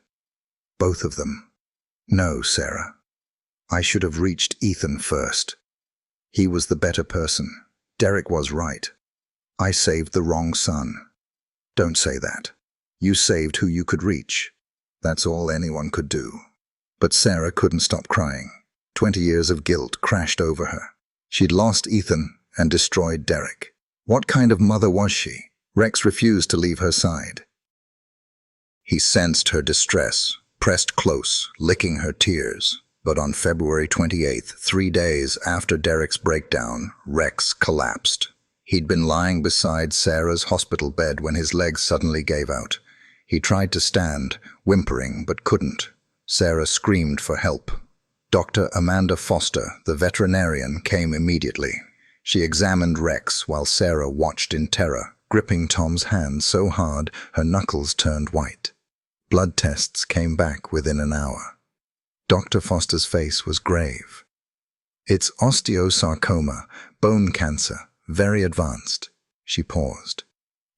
Both of them. No, Sarah. I should have reached Ethan first. He was the better person. Derek was right. I saved the wrong son. Don't say that. You saved who you could reach. That's all anyone could do. But Sarah couldn't stop crying. 20 years of guilt crashed over her. She'd lost Ethan and destroyed Derek. What kind of mother was she? Rex refused to leave her side. He sensed her distress, pressed close, licking her tears. But on February 28th, 3 days after Derek's breakdown, Rex collapsed. He'd been lying beside Sarah's hospital bed when his legs suddenly gave out. He tried to stand, whimpering, but couldn't. Sarah screamed for help. Dr. Amanda Foster, the veterinarian, came immediately. She examined Rex while Sarah watched in terror, gripping Tom's hand so hard her knuckles turned white. Blood tests came back within an hour. Dr. Foster's face was grave. It's osteosarcoma, bone cancer, very advanced. She paused.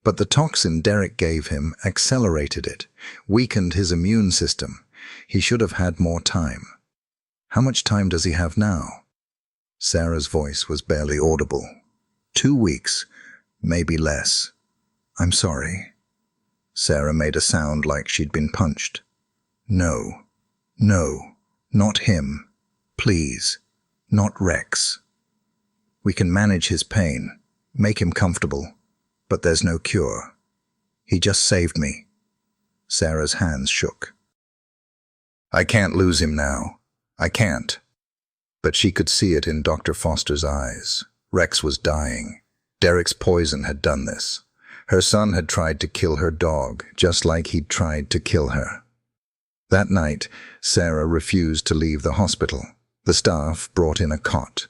But the toxin Derek gave him accelerated it, weakened his immune system. He should have had more time. How much time does he have now? Sarah's voice was barely audible. 2 weeks, maybe less. I'm sorry. Sarah made a sound like she'd been punched. No, not him. Please, not Rex. We can manage his pain, make him comfortable, but there's no cure. He just saved me. Sarah's hands shook. I can't lose him now. I can't. But she could see it in Dr. Foster's eyes. Rex was dying. Derek's poison had done this. Her son had tried to kill her dog, just like he'd tried to kill her. That night, Sarah refused to leave the hospital. The staff brought in a cot.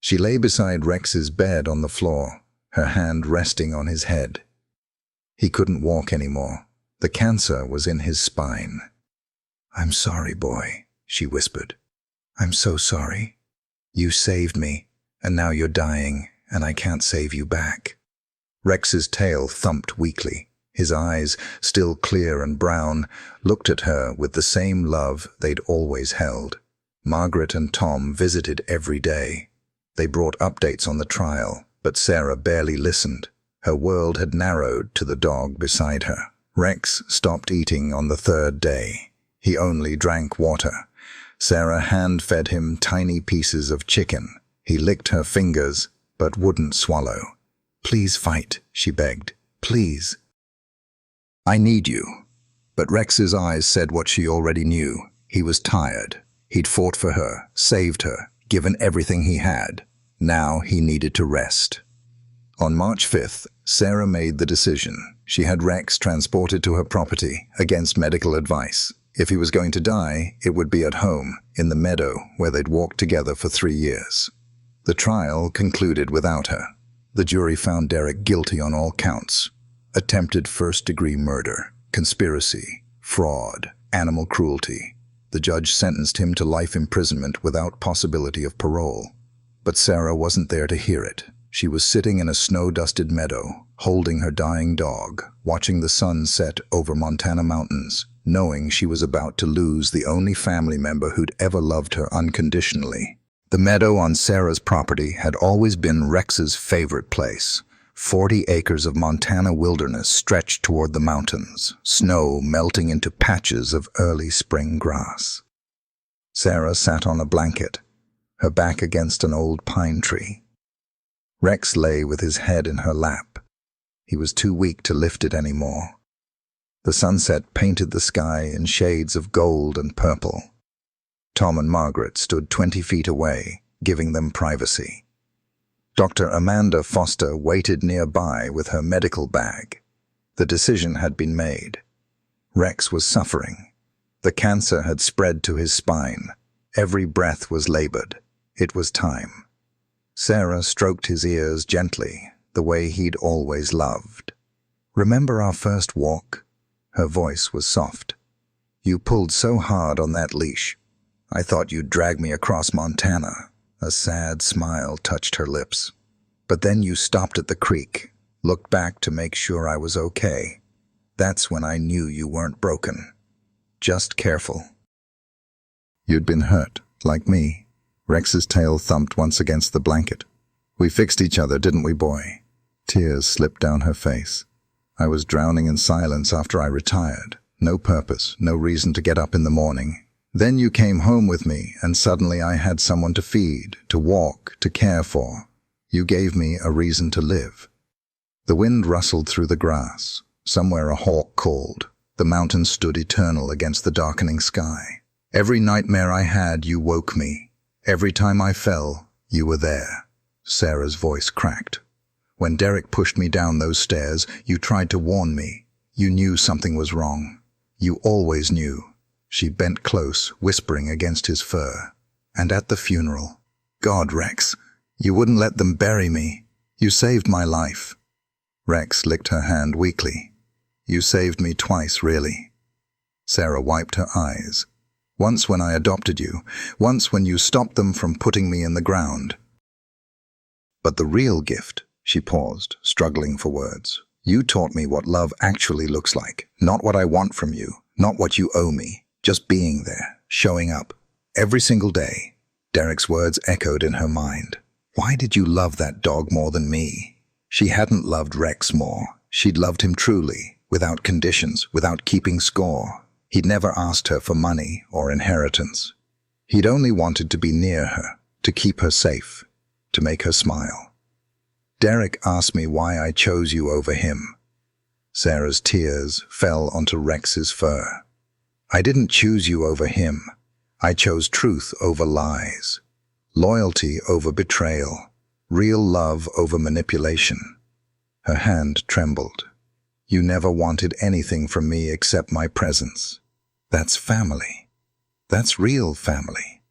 She lay beside Rex's bed on the floor, her hand resting on his head. He couldn't walk anymore. The cancer was in his spine. I'm sorry, boy, she whispered. I'm so sorry. You saved me, and now you're dying, and I can't save you back. Rex's tail thumped weakly. His eyes, still clear and brown, looked at her with the same love they'd always held. Margaret and Tom visited every day. They brought updates on the trial, but Sarah barely listened. Her world had narrowed to the dog beside her. Rex stopped eating on the 3rd day. He only drank water. Sarah hand-fed him tiny pieces of chicken. He licked her fingers, but wouldn't swallow. Please fight, she begged. Please. I need you. But Rex's eyes said what she already knew. He was tired. He'd fought for her, saved her, given everything he had. Now he needed to rest. On March 5th, Sarah made the decision. She had Rex transported to her property against medical advice. If he was going to die, it would be at home, in the meadow where they'd walked together for 3 years. The trial concluded without her. The jury found Derek guilty on all counts. Attempted first-degree murder, conspiracy, fraud, animal cruelty. The judge sentenced him to life imprisonment without possibility of parole. But Sarah wasn't there to hear it. She was sitting in a snow-dusted meadow, holding her dying dog, watching the sun set over Montana mountains, knowing she was about to lose the only family member who'd ever loved her unconditionally. The meadow on Sarah's property had always been Rex's favorite place. 40 acres of Montana wilderness stretched toward the mountains, snow melting into patches of early spring grass. Sarah sat on a blanket, her back against an old pine tree. Rex lay with his head in her lap. He was too weak to lift it anymore. The sunset painted the sky in shades of gold and purple. Tom and Margaret stood 20 feet away, giving them privacy. Dr. Amanda Foster waited nearby with her medical bag. The decision had been made. Rex was suffering. The cancer had spread to his spine. Every breath was labored. It was time. Sarah stroked his ears gently, the way he'd always loved. Remember our first walk? Her voice was soft. You pulled so hard on that leash. I thought you'd drag me across Montana. A sad smile touched her lips. But then you stopped at the creek, looked back to make sure I was okay. That's when I knew you weren't broken. Just careful. You'd been hurt, like me. Rex's tail thumped once against the blanket. We fixed each other, didn't we, boy? Tears slipped down her face. I was drowning in silence after I retired. No purpose, no reason to get up in the morning. Then you came home with me, and suddenly I had someone to feed, to walk, to care for. You gave me a reason to live. The wind rustled through the grass. Somewhere a hawk called. The mountains stood eternal against the darkening sky. Every nightmare I had, you woke me. Every time I fell, you were there. Sarah's voice cracked. When Derek pushed me down those stairs, you tried to warn me. You knew something was wrong. You always knew. She bent close, whispering against his fur. And at the funeral, God, Rex, you wouldn't let them bury me. You saved my life. Rex licked her hand weakly. You saved me twice, really. Sarah wiped her eyes. Once when I adopted you, once when you stopped them from putting me in the ground. But the real gift, she paused, struggling for words. You taught me what love actually looks like. Not what I want from you, not what you owe me. Just being there, showing up. Every single day. Derek's words echoed in her mind. Why did you love that dog more than me? She hadn't loved Rex more. She'd loved him truly, without conditions, without keeping score. He'd never asked her for money or inheritance. He'd only wanted to be near her, to keep her safe, to make her smile. Derek asked me why I chose you over him. Sarah's tears fell onto Rex's fur. I didn't choose you over him. I chose truth over lies, loyalty over betrayal, real love over manipulation. Her hand trembled. You never wanted anything from me except my presence. That's family. That's real family.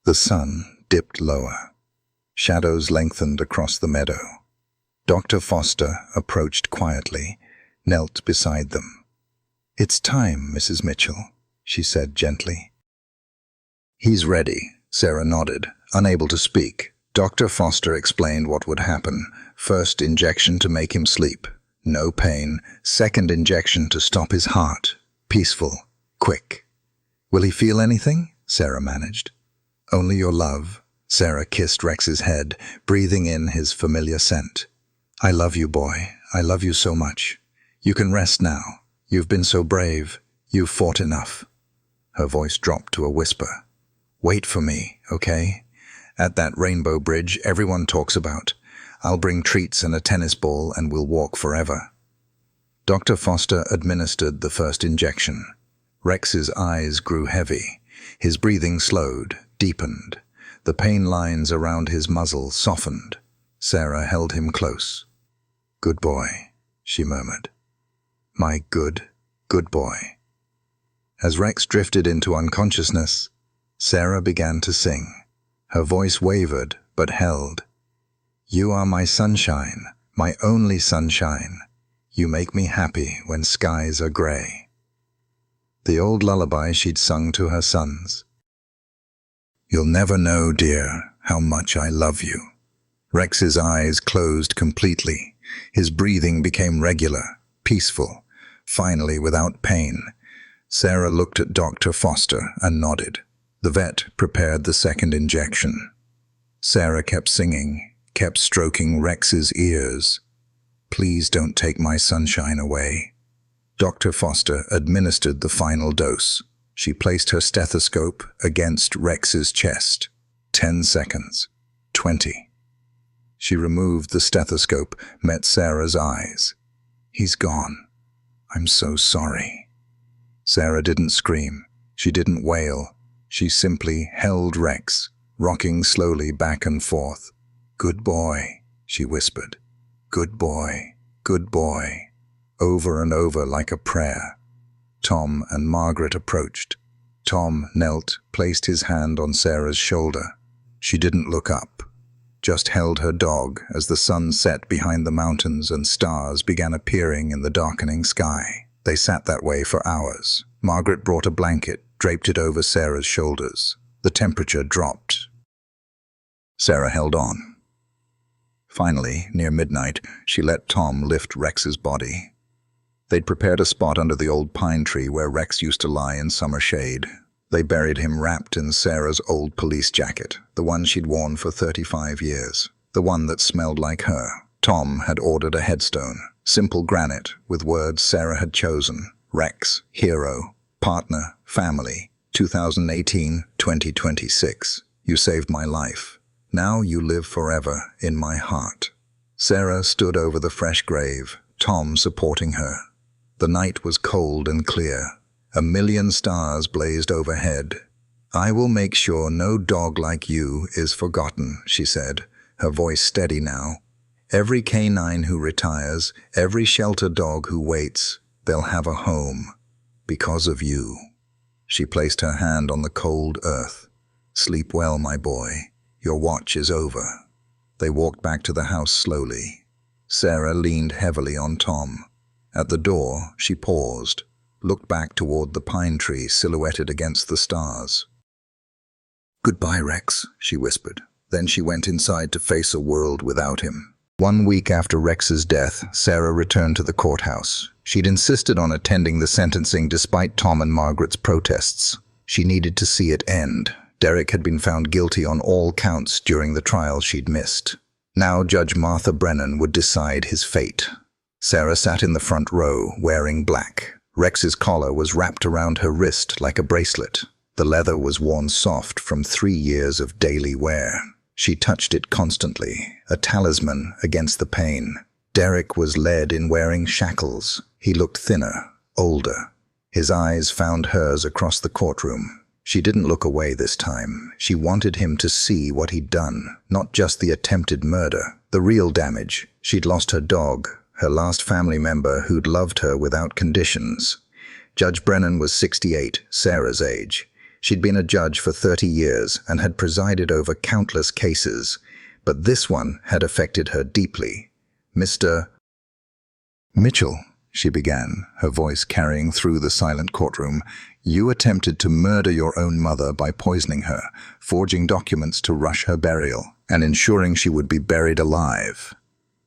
The sun dipped lower. Shadows lengthened across the meadow. Dr. Foster approached quietly, knelt beside them. It's time, Mrs. Mitchell, she said gently. He's ready, Sarah nodded, unable to speak. Dr. Foster explained what would happen. First injection to make him sleep. No pain. Second injection to stop his heart. Peaceful. Quick. Will he feel anything? Sarah managed. Only your love. Sarah kissed Rex's head, breathing in his familiar scent. I love you, boy. I love you so much. You can rest now. You've been so brave. You've fought enough. Her voice dropped to a whisper. Wait for me, okay? At that rainbow bridge everyone talks about. I'll bring treats and a tennis ball and we'll walk forever. Dr. Foster administered the first injection. Rex's eyes grew heavy. His breathing slowed, deepened. The pain lines around his muzzle softened. Sarah held him close. Good boy, she murmured. My good boy. As Rex drifted into unconsciousness, Sarah began to sing. Her voice wavered, but held. You are my sunshine, my only sunshine. You make me happy when skies are gray. The old lullaby she'd sung to her sons. You'll never know, dear, how much I love you. Rex's eyes closed completely. His breathing became regular, peaceful, finally without pain. Sarah looked at Dr. Foster and nodded. The vet prepared the second injection. Sarah kept singing, kept stroking Rex's ears. Please don't take my sunshine away. Dr. Foster administered the final dose. She placed her stethoscope against Rex's chest. 10 seconds. 20. She removed the stethoscope, met Sarah's eyes. He's gone. I'm so sorry. Sarah didn't scream. She didn't wail. She simply held Rex, rocking slowly back and forth. Good boy, she whispered. Good boy, good boy. Over and over like a prayer. Tom and Margaret approached. Tom knelt, placed his hand on Sarah's shoulder. She didn't look up, just held her dog as the sun set behind the mountains and stars began appearing in the darkening sky. They sat that way for hours. Margaret brought a blanket, draped it over Sarah's shoulders. The temperature dropped. Sarah held on. Finally, near midnight, she let Tom lift Rex's body. They'd prepared a spot under the old pine tree where Rex used to lie in summer shade. They buried him wrapped in Sarah's old police jacket, the one she'd worn for 35 years, the one that smelled like her. Tom had ordered a headstone, simple granite with words Sarah had chosen: Rex, hero, partner, family, 2018-2026. You saved my life. Now you live forever in my heart. Sarah stood over the fresh grave, Tom supporting her. The night was cold and clear. 1,000,000 stars blazed overhead. I will make sure no dog like you is forgotten, she said, her voice steady now. Every canine who retires, every shelter dog who waits, they'll have a home. Because of you. She placed her hand on the cold earth. Sleep well, my boy. Your watch is over. They walked back to the house slowly. Sarah leaned heavily on Tom. At the door, she paused, looked back toward the pine tree silhouetted against the stars. Goodbye, Rex, she whispered. Then she went inside to face a world without him. 1 week after Rex's death, Sarah returned to the courthouse. She'd insisted on attending the sentencing despite Tom and Margaret's protests. She needed to see it end. Derek had been found guilty on all counts during the trial she'd missed. Now Judge Martha Brennan would decide his fate. Sarah sat in the front row, wearing black. Rex's collar was wrapped around her wrist like a bracelet. The leather was worn soft from 3 years of daily wear. She touched it constantly, a talisman against the pain. Derek was led in wearing shackles. He looked thinner, older. His eyes found hers across the courtroom. She didn't look away this time. She wanted him to see what he'd done, not just the attempted murder, the real damage. She'd lost her dog, her last family member who'd loved her without conditions. Judge Brennan was 68, Sarah's age. She'd been a judge for 30 years and had presided over countless cases, but this one had affected her deeply. Mr. Mitchell, she began, her voice carrying through the silent courtroom, you attempted to murder your own mother by poisoning her, forging documents to rush her burial, and ensuring she would be buried alive.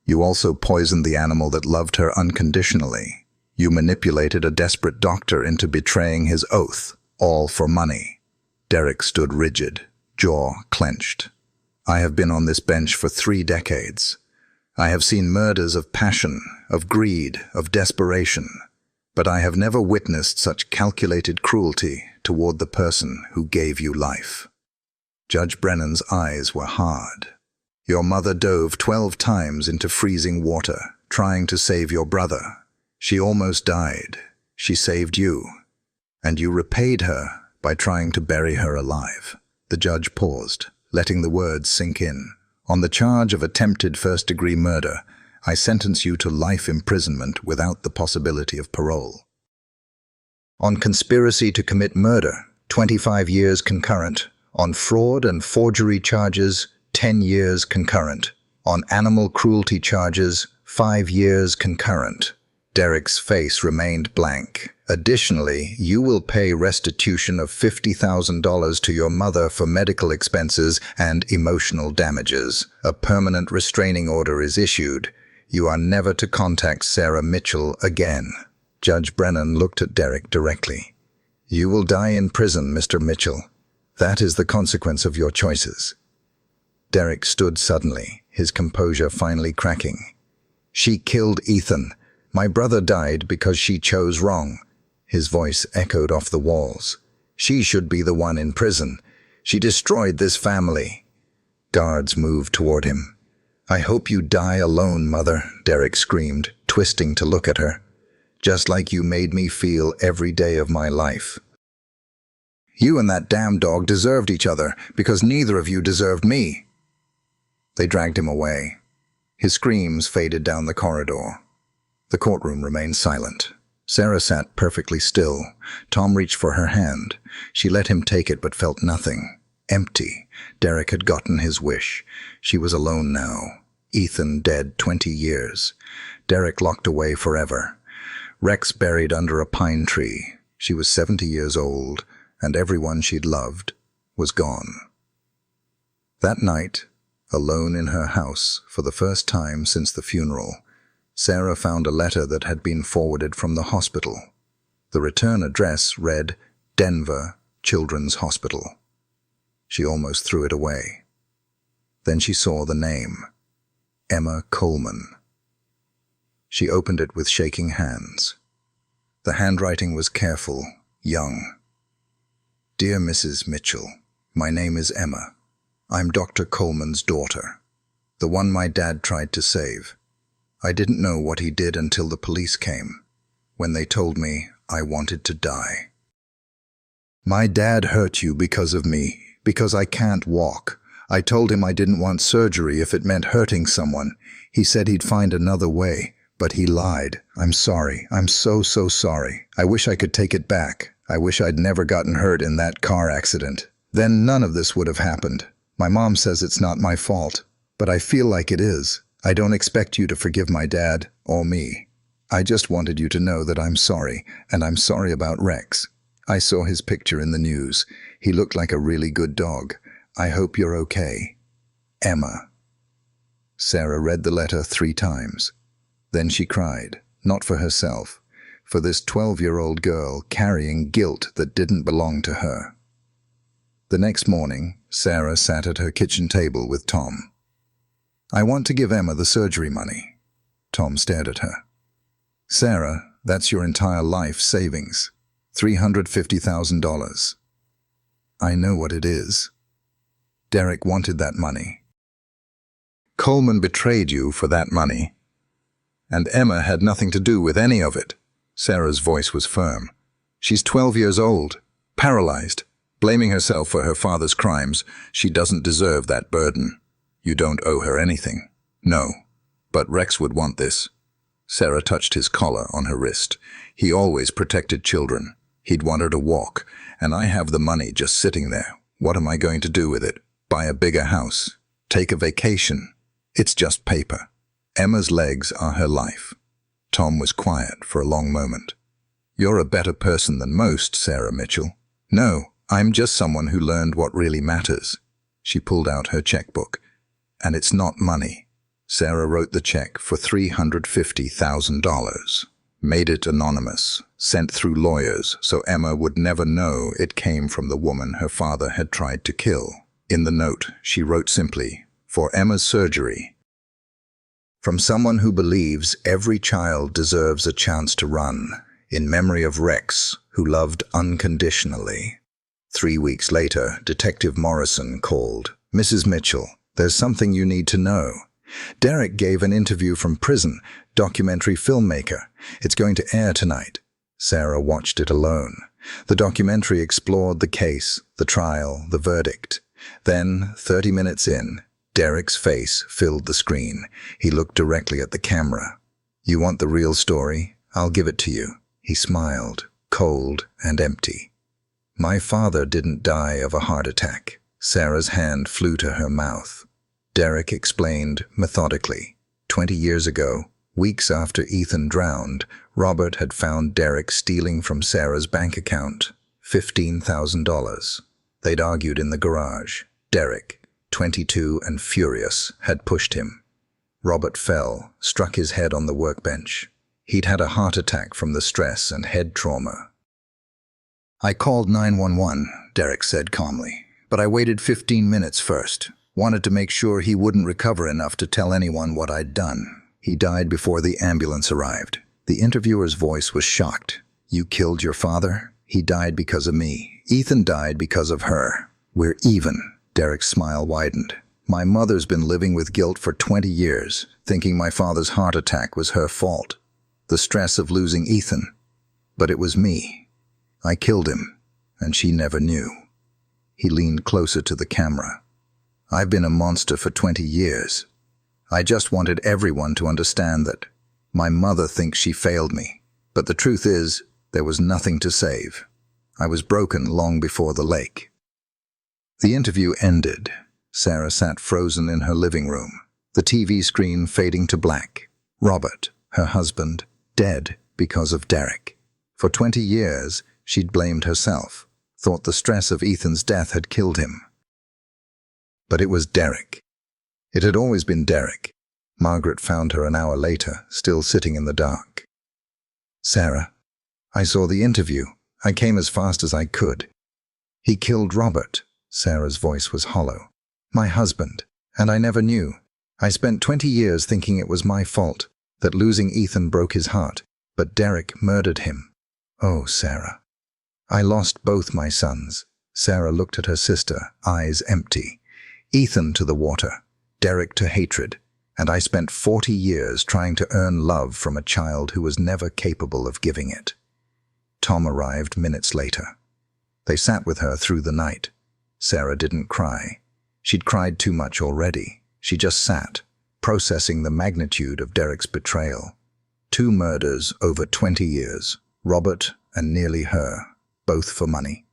You also poisoned the animal that loved her unconditionally. You manipulated a desperate doctor into betraying his oath, all for money. Derek stood rigid, jaw clenched. I have been on this bench for 3 decades. I have seen murders of passion, of greed, of desperation, but I have never witnessed such calculated cruelty toward the person who gave you life. Judge Brennan's eyes were hard. Your mother dove 12 times into freezing water, trying to save your brother. She almost died. She saved you. And you repaid her by trying to bury her alive. The judge paused, letting the words sink in. On the charge of attempted first-degree murder, I sentence you to life imprisonment without the possibility of parole. On conspiracy to commit murder, 25 years concurrent. On fraud and forgery charges, 10 years concurrent. On animal cruelty charges, 5 years concurrent. Derek's face remained blank. Additionally, you will pay restitution of $50,000 to your mother for medical expenses and emotional damages. A permanent restraining order is issued. You are never to contact Sarah Mitchell again. Judge Brennan looked at Derek directly. You will die in prison, Mr. Mitchell. That is the consequence of your choices. Derek stood suddenly, his composure finally cracking. She killed Ethan. My brother died because she chose wrong. His voice echoed off the walls. She should be the one in prison. She destroyed this family. Guards moved toward him. I hope you die alone, Mother, Derek screamed, twisting to look at her. Just like you made me feel every day of my life. You and that damn dog deserved each other because neither of you deserved me. They dragged him away. His screams faded down the corridor. The courtroom remained silent. Sarah sat perfectly still. Tom reached for her hand. She let him take it but felt nothing. Empty. Derek had gotten his wish. She was alone now. Ethan dead 20 years. Derek locked away forever. Rex buried under a pine tree. She was 70 years old, and everyone she'd loved was gone. That night, alone in her house for the first time since the funeral, Sarah found a letter that had been forwarded from the hospital. The return address read Denver, Children's Hospital. She almost threw it away. Then she saw the name, Emma Coleman. She opened it with shaking hands. The handwriting was careful, young. Dear Mrs. Mitchell, my name is Emma. I'm Dr. Coleman's daughter, the one my dad tried to save. I didn't know what he did until the police came, when they told me I wanted to die. My dad hurt you because of me, because I can't walk. I told him I didn't want surgery if it meant hurting someone. He said he'd find another way, but he lied. I'm sorry. I'm so sorry. I wish I could take it back. I wish I'd never gotten hurt in that car accident. Then none of this would have happened. My mom says it's not my fault, but I feel like it is. I don't expect you to forgive my dad or me. I just wanted you to know that I'm sorry, and I'm sorry about Rex. I saw his picture in the news. He looked like a really good dog. I hope you're okay. Emma. Sarah read the letter 3 times. Then she cried, not for herself, for this 12-year-old girl carrying guilt that didn't belong to her. The next morning, Sarah sat at her kitchen table with Tom. I want to give Emma the surgery money. Tom stared at her. Sarah, that's your entire life savings. $350,000. I know what it is. Derek wanted that money. Coleman betrayed you for that money. And Emma had nothing to do with any of it. Sarah's voice was firm. She's 12 years old, paralyzed, blaming herself for her father's crimes. She doesn't deserve that burden. You don't owe her anything. No, but Rex would want this. Sarah touched his collar on her wrist. He always protected children. He'd want her to walk, and I have the money just sitting there. What am I going to do with it? Buy a bigger house? Take a vacation? It's just paper. Emma's legs are her life. Tom was quiet for a long moment. You're a better person than most, Sarah Mitchell. No, I'm just someone who learned what really matters. She pulled out her checkbook. And it's not money. Sarah wrote the check for $350,000. Made it anonymous, sent through lawyers so Emma would never know it came from the woman her father had tried to kill. In the note, she wrote simply, for Emma's surgery. From someone who believes every child deserves a chance to run, in memory of Rex, who loved unconditionally. 3 weeks later, Detective Morrison called. Mrs. Mitchell, there's something you need to know. Derek gave an interview from prison, documentary filmmaker. It's going to air tonight. Sarah watched it alone. The documentary explored the case, the trial, the verdict. Then, 30 minutes in, Derek's face filled the screen. He looked directly at the camera. You want the real story? I'll give it to you. He smiled, cold and empty. My father didn't die of a heart attack. Sarah's hand flew to her mouth. Derek explained methodically. 20 years ago, weeks after Ethan drowned, Robert had found Derek stealing from Sarah's bank account, $15,000. They'd argued in the garage. Derek, 22 and furious, had pushed him. Robert fell, struck his head on the workbench. He'd had a heart attack from the stress and head trauma. I called 911, Derek said calmly, but I waited 15 minutes first. Wanted to make sure he wouldn't recover enough to tell anyone what I'd done. He died before the ambulance arrived. The interviewer's voice was shocked. You killed your father? He died because of me. Ethan died because of her. We're even. Derek's smile widened. My mother's been living with guilt for 20 years, thinking my father's heart attack was her fault. The stress of losing Ethan. But it was me. I killed him, and she never knew. He leaned closer to the camera. I've been a monster for 20 years. I just wanted everyone to understand that. My mother thinks she failed me, but the truth is, there was nothing to save. I was broken long before the lake. The interview ended. Sarah sat frozen in her living room, the TV screen fading to black. Robert, her husband, dead because of Derek. For 20 years, she'd blamed herself, thought the stress of Ethan's death had killed him. But it was Derek. It had always been Derek. Margaret found her an hour later, still sitting in the dark. Sarah, I saw the interview. I came as fast as I could. He killed Robert. Sarah's voice was hollow. My husband. And I never knew. I spent 20 years thinking it was my fault, that losing Ethan broke his heart, but Derek murdered him. Oh, Sarah. I lost both my sons. Sarah looked at her sister, eyes empty. Ethan to the water, Derek to hatred, and I spent 40 years trying to earn love from a child who was never capable of giving it. Tom arrived minutes later. They sat with her through the night. Sarah didn't cry. She'd cried too much already. She just sat, processing the magnitude of Derek's betrayal. 2 murders over 20 years, Robert and nearly her, both for money.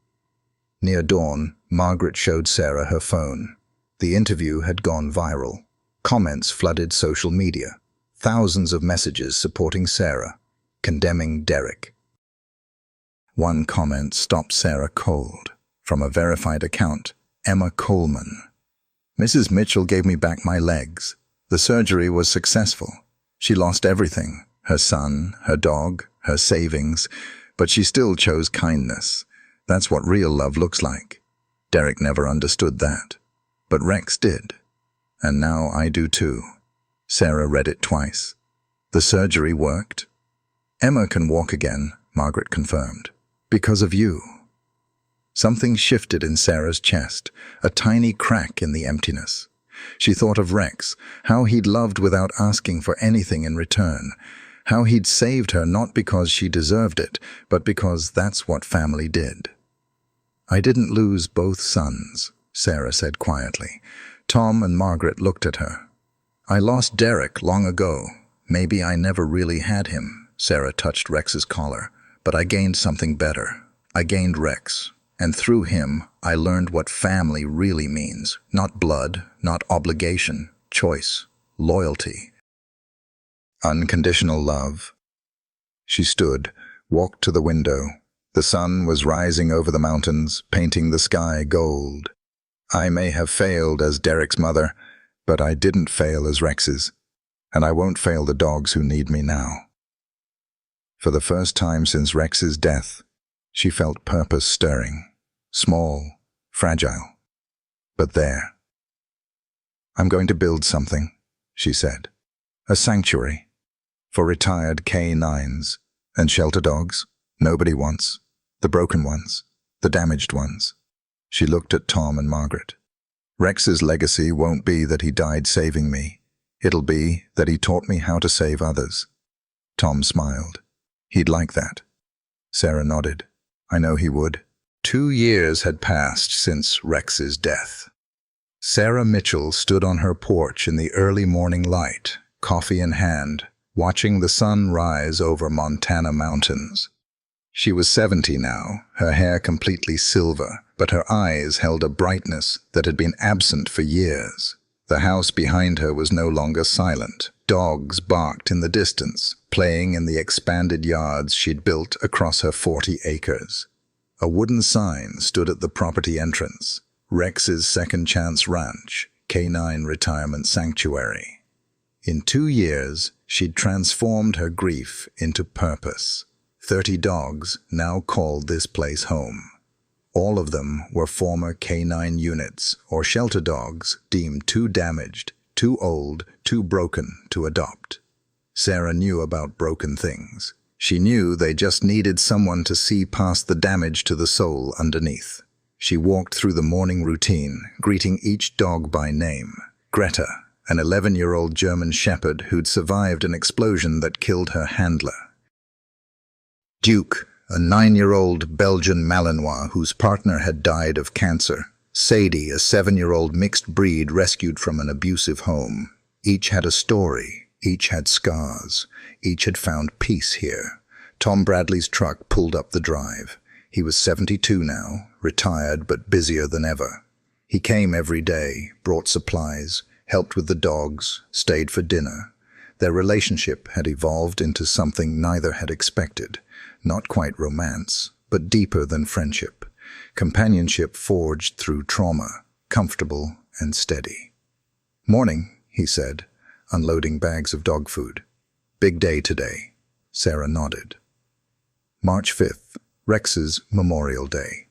Near dawn, Margaret showed Sarah her phone. The interview had gone viral. Comments flooded social media. Thousands of messages supporting Sarah, condemning Derek. One comment stopped Sarah cold. From a verified account, Emma Coleman. Mrs. Mitchell gave me back my legs. The surgery was successful. She lost everything, her son, her dog, her savings, but she still chose kindness. That's what real love looks like. Derek never understood that. But Rex did. And now I do too. Sarah read it twice. The surgery worked. Emma can walk again, Margaret confirmed. Because of you. Something shifted in Sarah's chest, a tiny crack in the emptiness. She thought of Rex, how he'd loved without asking for anything in return, how he'd saved her not because she deserved it, but because that's what family did. I didn't lose both sons, Sarah said quietly. Tom and Margaret looked at her. I lost Derek long ago. Maybe I never really had him. Sarah touched Rex's collar. But I gained something better. I gained Rex. And through him, I learned what family really means. Not blood, not obligation, choice, loyalty. Unconditional love. She stood, walked to the window. The sun was rising over the mountains, painting the sky gold. I may have failed as Derek's mother, but I didn't fail as Rex's. And I won't fail the dogs who need me now. For the first time since Rex's death, she felt purpose stirring. Small, fragile, but there. I'm going to build something, she said. A sanctuary for retired K9s and shelter dogs nobody wants, the broken ones, the damaged ones. She looked at Tom and Margaret. Rex's legacy won't be that he died saving me. It'll be that he taught me how to save others. Tom smiled. He'd like that. Sarah nodded. I know he would. 2 years had passed since Rex's death. Sarah Mitchell stood on her porch in the early morning light, coffee in hand, watching the sun rise over Montana mountains. She was 70 now, her hair completely silver, but her eyes held a brightness that had been absent for years. The house behind her was no longer silent. Dogs barked in the distance, playing in the expanded yards she'd built across her 40 acres. A wooden sign stood at the property entrance, Rex's Second Chance Ranch, K9 Retirement Sanctuary. In 2 years, she'd transformed her grief into purpose. 30 dogs now called this place home. All of them were former K9 units or shelter dogs deemed too damaged, too old, too broken to adopt. Sarah knew about broken things. She knew they just needed someone to see past the damage to the soul underneath. She walked through the morning routine, greeting each dog by name. Greta, an 11-year-old German shepherd who'd survived an explosion that killed her handler. Duke, a 9-year-old Belgian Malinois whose partner had died of cancer. Sadie, a 7-year-old mixed breed rescued from an abusive home. Each had a story, each had scars, each had found peace here. Tom Bradley's truck pulled up the drive. He was 72 now, retired but busier than ever. He came every day, brought supplies, helped with the dogs, stayed for dinner. Their relationship had evolved into something neither had expected. Not quite romance, but deeper than friendship. Companionship forged through trauma, comfortable and steady. Morning, he said, unloading bags of dog food. Big day today. Sarah nodded. March 5th, Rex's Memorial Day.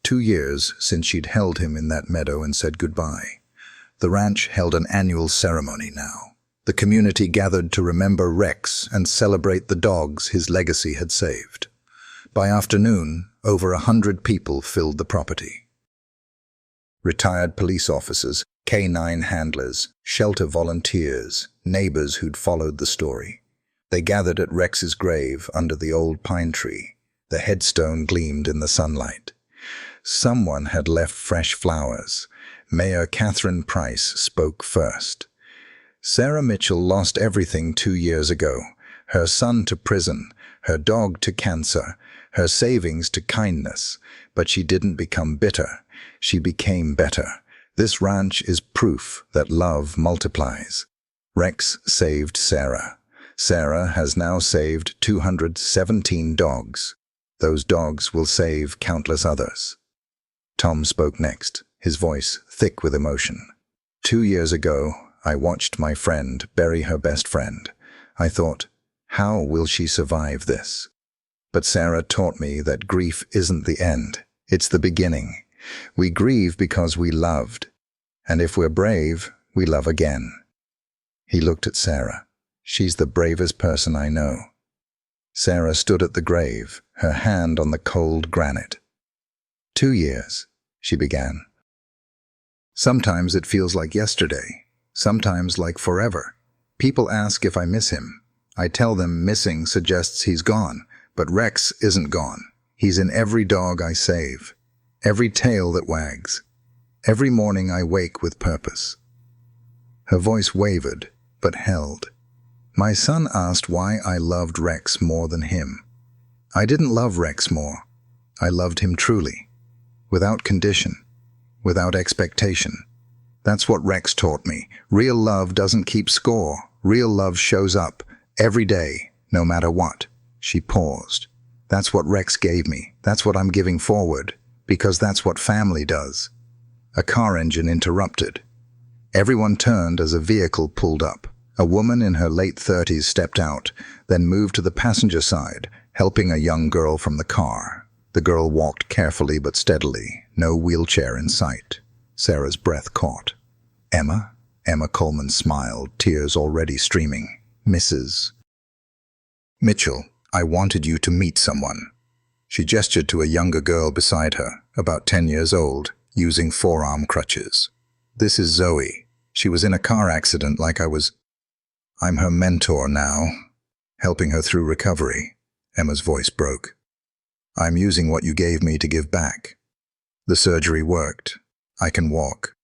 2 years since she'd held him in that meadow and said goodbye. The ranch held an annual ceremony now. The community gathered to remember Rex and celebrate the dogs his legacy had saved. By afternoon, over 100 people filled the property. Retired police officers, canine handlers, shelter volunteers, neighbors who'd followed the story. They gathered at Rex's grave under the old pine tree. The headstone gleamed in the sunlight. Someone had left fresh flowers. Mayor Catherine Price spoke first. Sarah Mitchell lost everything 2 years ago. Her son to prison, her dog to cancer, her savings to kindness. But she didn't become bitter. She became better. This ranch is proof that love multiplies. Rex saved Sarah. Sarah has now saved 217 dogs. Those dogs will save countless others. Tom spoke next, his voice thick with emotion. 2 years ago, I watched my friend bury her best friend. I thought, how will she survive this? But Sarah taught me that grief isn't the end. It's the beginning. We grieve because we loved. And if we're brave, we love again. He looked at Sarah. She's the bravest person I know. Sarah stood at the grave, her hand on the cold granite. 2 years, she began. Sometimes it feels like yesterday, sometimes like forever. People ask if I miss him. I tell them missing suggests he's gone, but Rex isn't gone. He's in every dog I save, every tail that wags. Every morning I wake with purpose. Her voice wavered, but held. My son asked why I loved Rex more than him. I didn't love Rex more. I loved him truly, without condition, without expectation. That's what Rex taught me. Real love doesn't keep score. Real love shows up every day, no matter what. She paused. That's what Rex gave me. That's what I'm giving forward, because that's what family does. A car engine interrupted. Everyone turned as a vehicle pulled up. A woman in her late 30s stepped out, then moved to the passenger side, helping a young girl from the car. The girl walked carefully but steadily, no wheelchair in sight. Sarah's breath caught. Emma? Emma Coleman smiled, tears already streaming. Mrs. Mitchell, I wanted you to meet someone. She gestured to a younger girl beside her, about 10 years old, using forearm crutches. This is Zoe. She was in a car accident like I was. I'm her mentor now, helping her through recovery. Emma's voice broke. I'm using what you gave me to give back. The surgery worked. I can walk.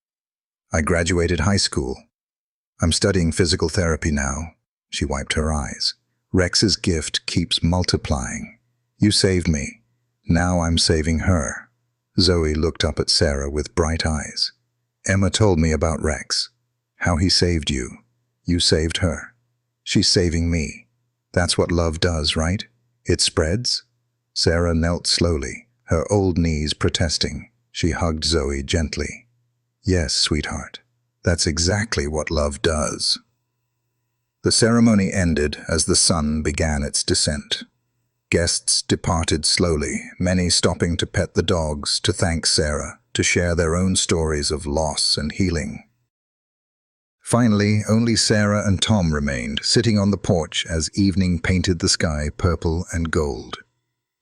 I graduated high school. I'm studying physical therapy now. She wiped her eyes. Rex's gift keeps multiplying. You saved me. Now I'm saving her. Zoe looked up at Sarah with bright eyes. Emma told me about Rex, how he saved you. You saved her. She's saving me. That's what love does, right? It spreads? Sarah knelt slowly, her old knees protesting. She hugged Zoe gently. Yes, sweetheart. That's exactly what love does. The ceremony ended as the sun began its descent. Guests departed slowly, many stopping to pet the dogs, to thank Sarah, to share their own stories of loss and healing. Finally, only Sarah and Tom remained, sitting on the porch as evening painted the sky purple and gold.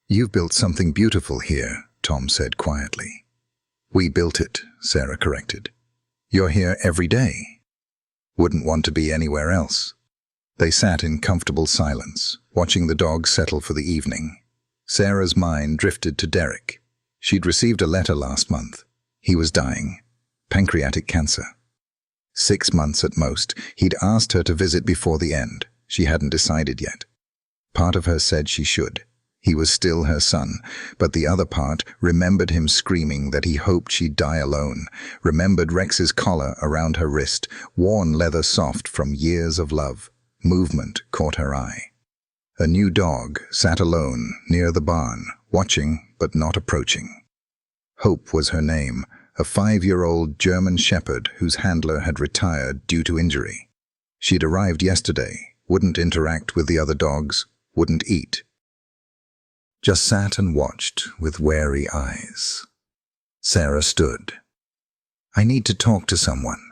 You've built something beautiful here, Tom said quietly. We built it, Sarah corrected. You're here every day. Wouldn't want to be anywhere else. They sat in comfortable silence, watching the dogs settle for the evening. Sarah's mind drifted to Derek. She'd received a letter last month. He was dying. Pancreatic cancer. 6 months at most. He'd asked her to visit before the end. She hadn't decided yet. Part of her said she should. He was still her son, but the other part remembered him screaming that he hoped she'd die alone, remembered Rex's collar around her wrist, worn leather soft from years of love. Movement caught her eye. A new dog sat alone near the barn, watching but not approaching. Hope was her name, a 5-year-old German shepherd whose handler had retired due to injury. She'd arrived yesterday, wouldn't interact with the other dogs, wouldn't eat. Just sat and watched with wary eyes. Sarah stood. I need to talk to someone.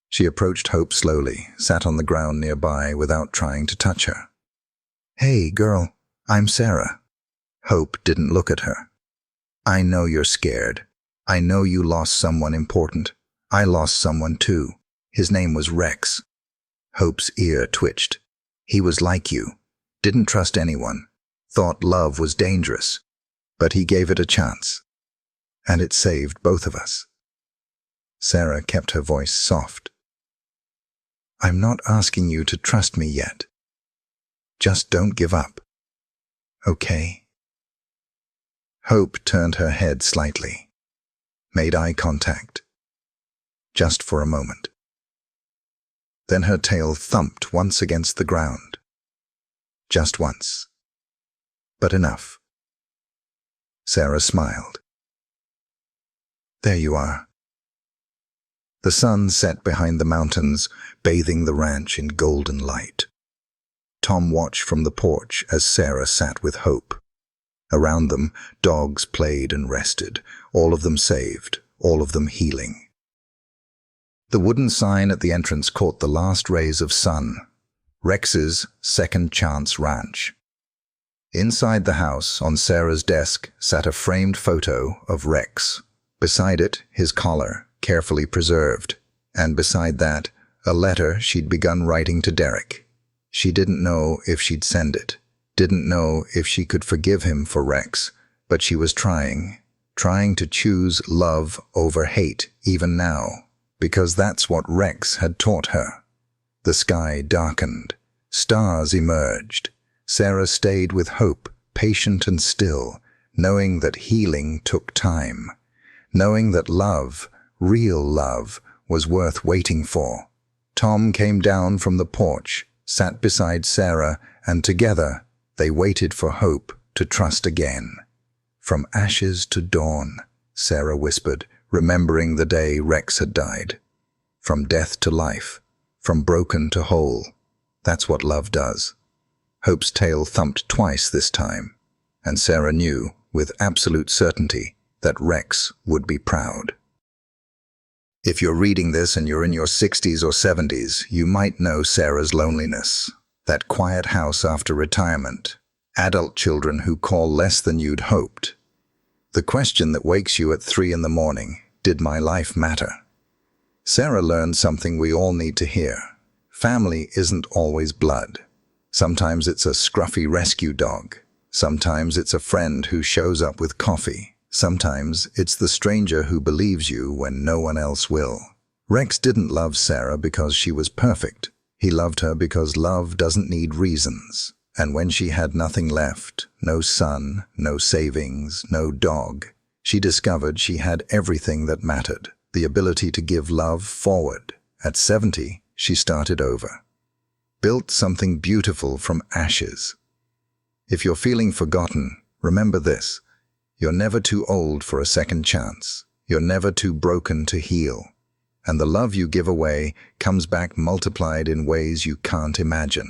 She approached Hope slowly, sat on the ground nearby without trying to touch her. Hey, girl, I'm Sarah. Hope didn't look at her. I know you're scared. I know you lost someone important. I lost someone too. His name was Rex. Hope's ear twitched. He was like you. Didn't trust anyone. Thought love was dangerous. But he gave it a chance. And it saved both of us. Sarah kept her voice soft. I'm not asking you to trust me yet. Just don't give up. Okay? Hope turned her head slightly, made eye contact. Just for a moment. Then her tail thumped once against the ground. Just once. But enough. Sarah smiled. There you are. The sun set behind the mountains, bathing the ranch in golden light. Tom watched from the porch as Sarah sat with Hope. Around them, dogs played and rested, all of them saved, all of them healing. The wooden sign at the entrance caught the last rays of sun. Rex's Second Chance Ranch. Inside the house, on Sarah's desk, sat a framed photo of Rex. Beside it, his collar, carefully preserved, and beside that, a letter she'd begun writing to Derek. She didn't know if she'd send it, didn't know if she could forgive him for Rex, but she was trying to choose love over hate even now, because that's what Rex had taught her. The sky darkened. Stars emerged. Sarah stayed with Hope, patient and still, knowing that healing took time, knowing that love, real love, was worth waiting for. Tom came down from the porch, sat beside Sarah, and together they waited for Hope to trust again. From ashes to dawn, Sarah whispered, remembering the day Rex had died. From death to life, from broken to whole. That's what love does. Hope's tail thumped twice this time, and Sarah knew, with absolute certainty, that Rex would be proud. If you're reading this and you're in your 60s or 70s, you might know Sarah's loneliness. That quiet house after retirement. Adult children who call less than you'd hoped. The question that wakes you at 3 in the morning, did my life matter? Sarah learned something we all need to hear. Family isn't always blood. Sometimes it's a scruffy rescue dog. Sometimes it's a friend who shows up with coffee. Sometimes it's the stranger who believes you when no one else will. Rex didn't love Sarah because she was perfect. He loved her because love doesn't need reasons. And when she had nothing left, no son, no savings, no dog, she discovered she had everything that mattered, the ability to give love forward. At 70, she started over. Built something beautiful from ashes. If you're feeling forgotten, remember this. You're never too old for a second chance. You're never too broken to heal. And the love you give away comes back multiplied in ways you can't imagine.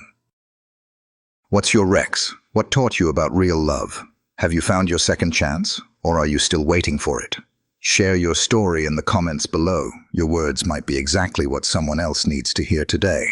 What's your Rex? What taught you about real love? Have you found your second chance, or are you still waiting for it? Share your story in the comments below. Your words might be exactly what someone else needs to hear today.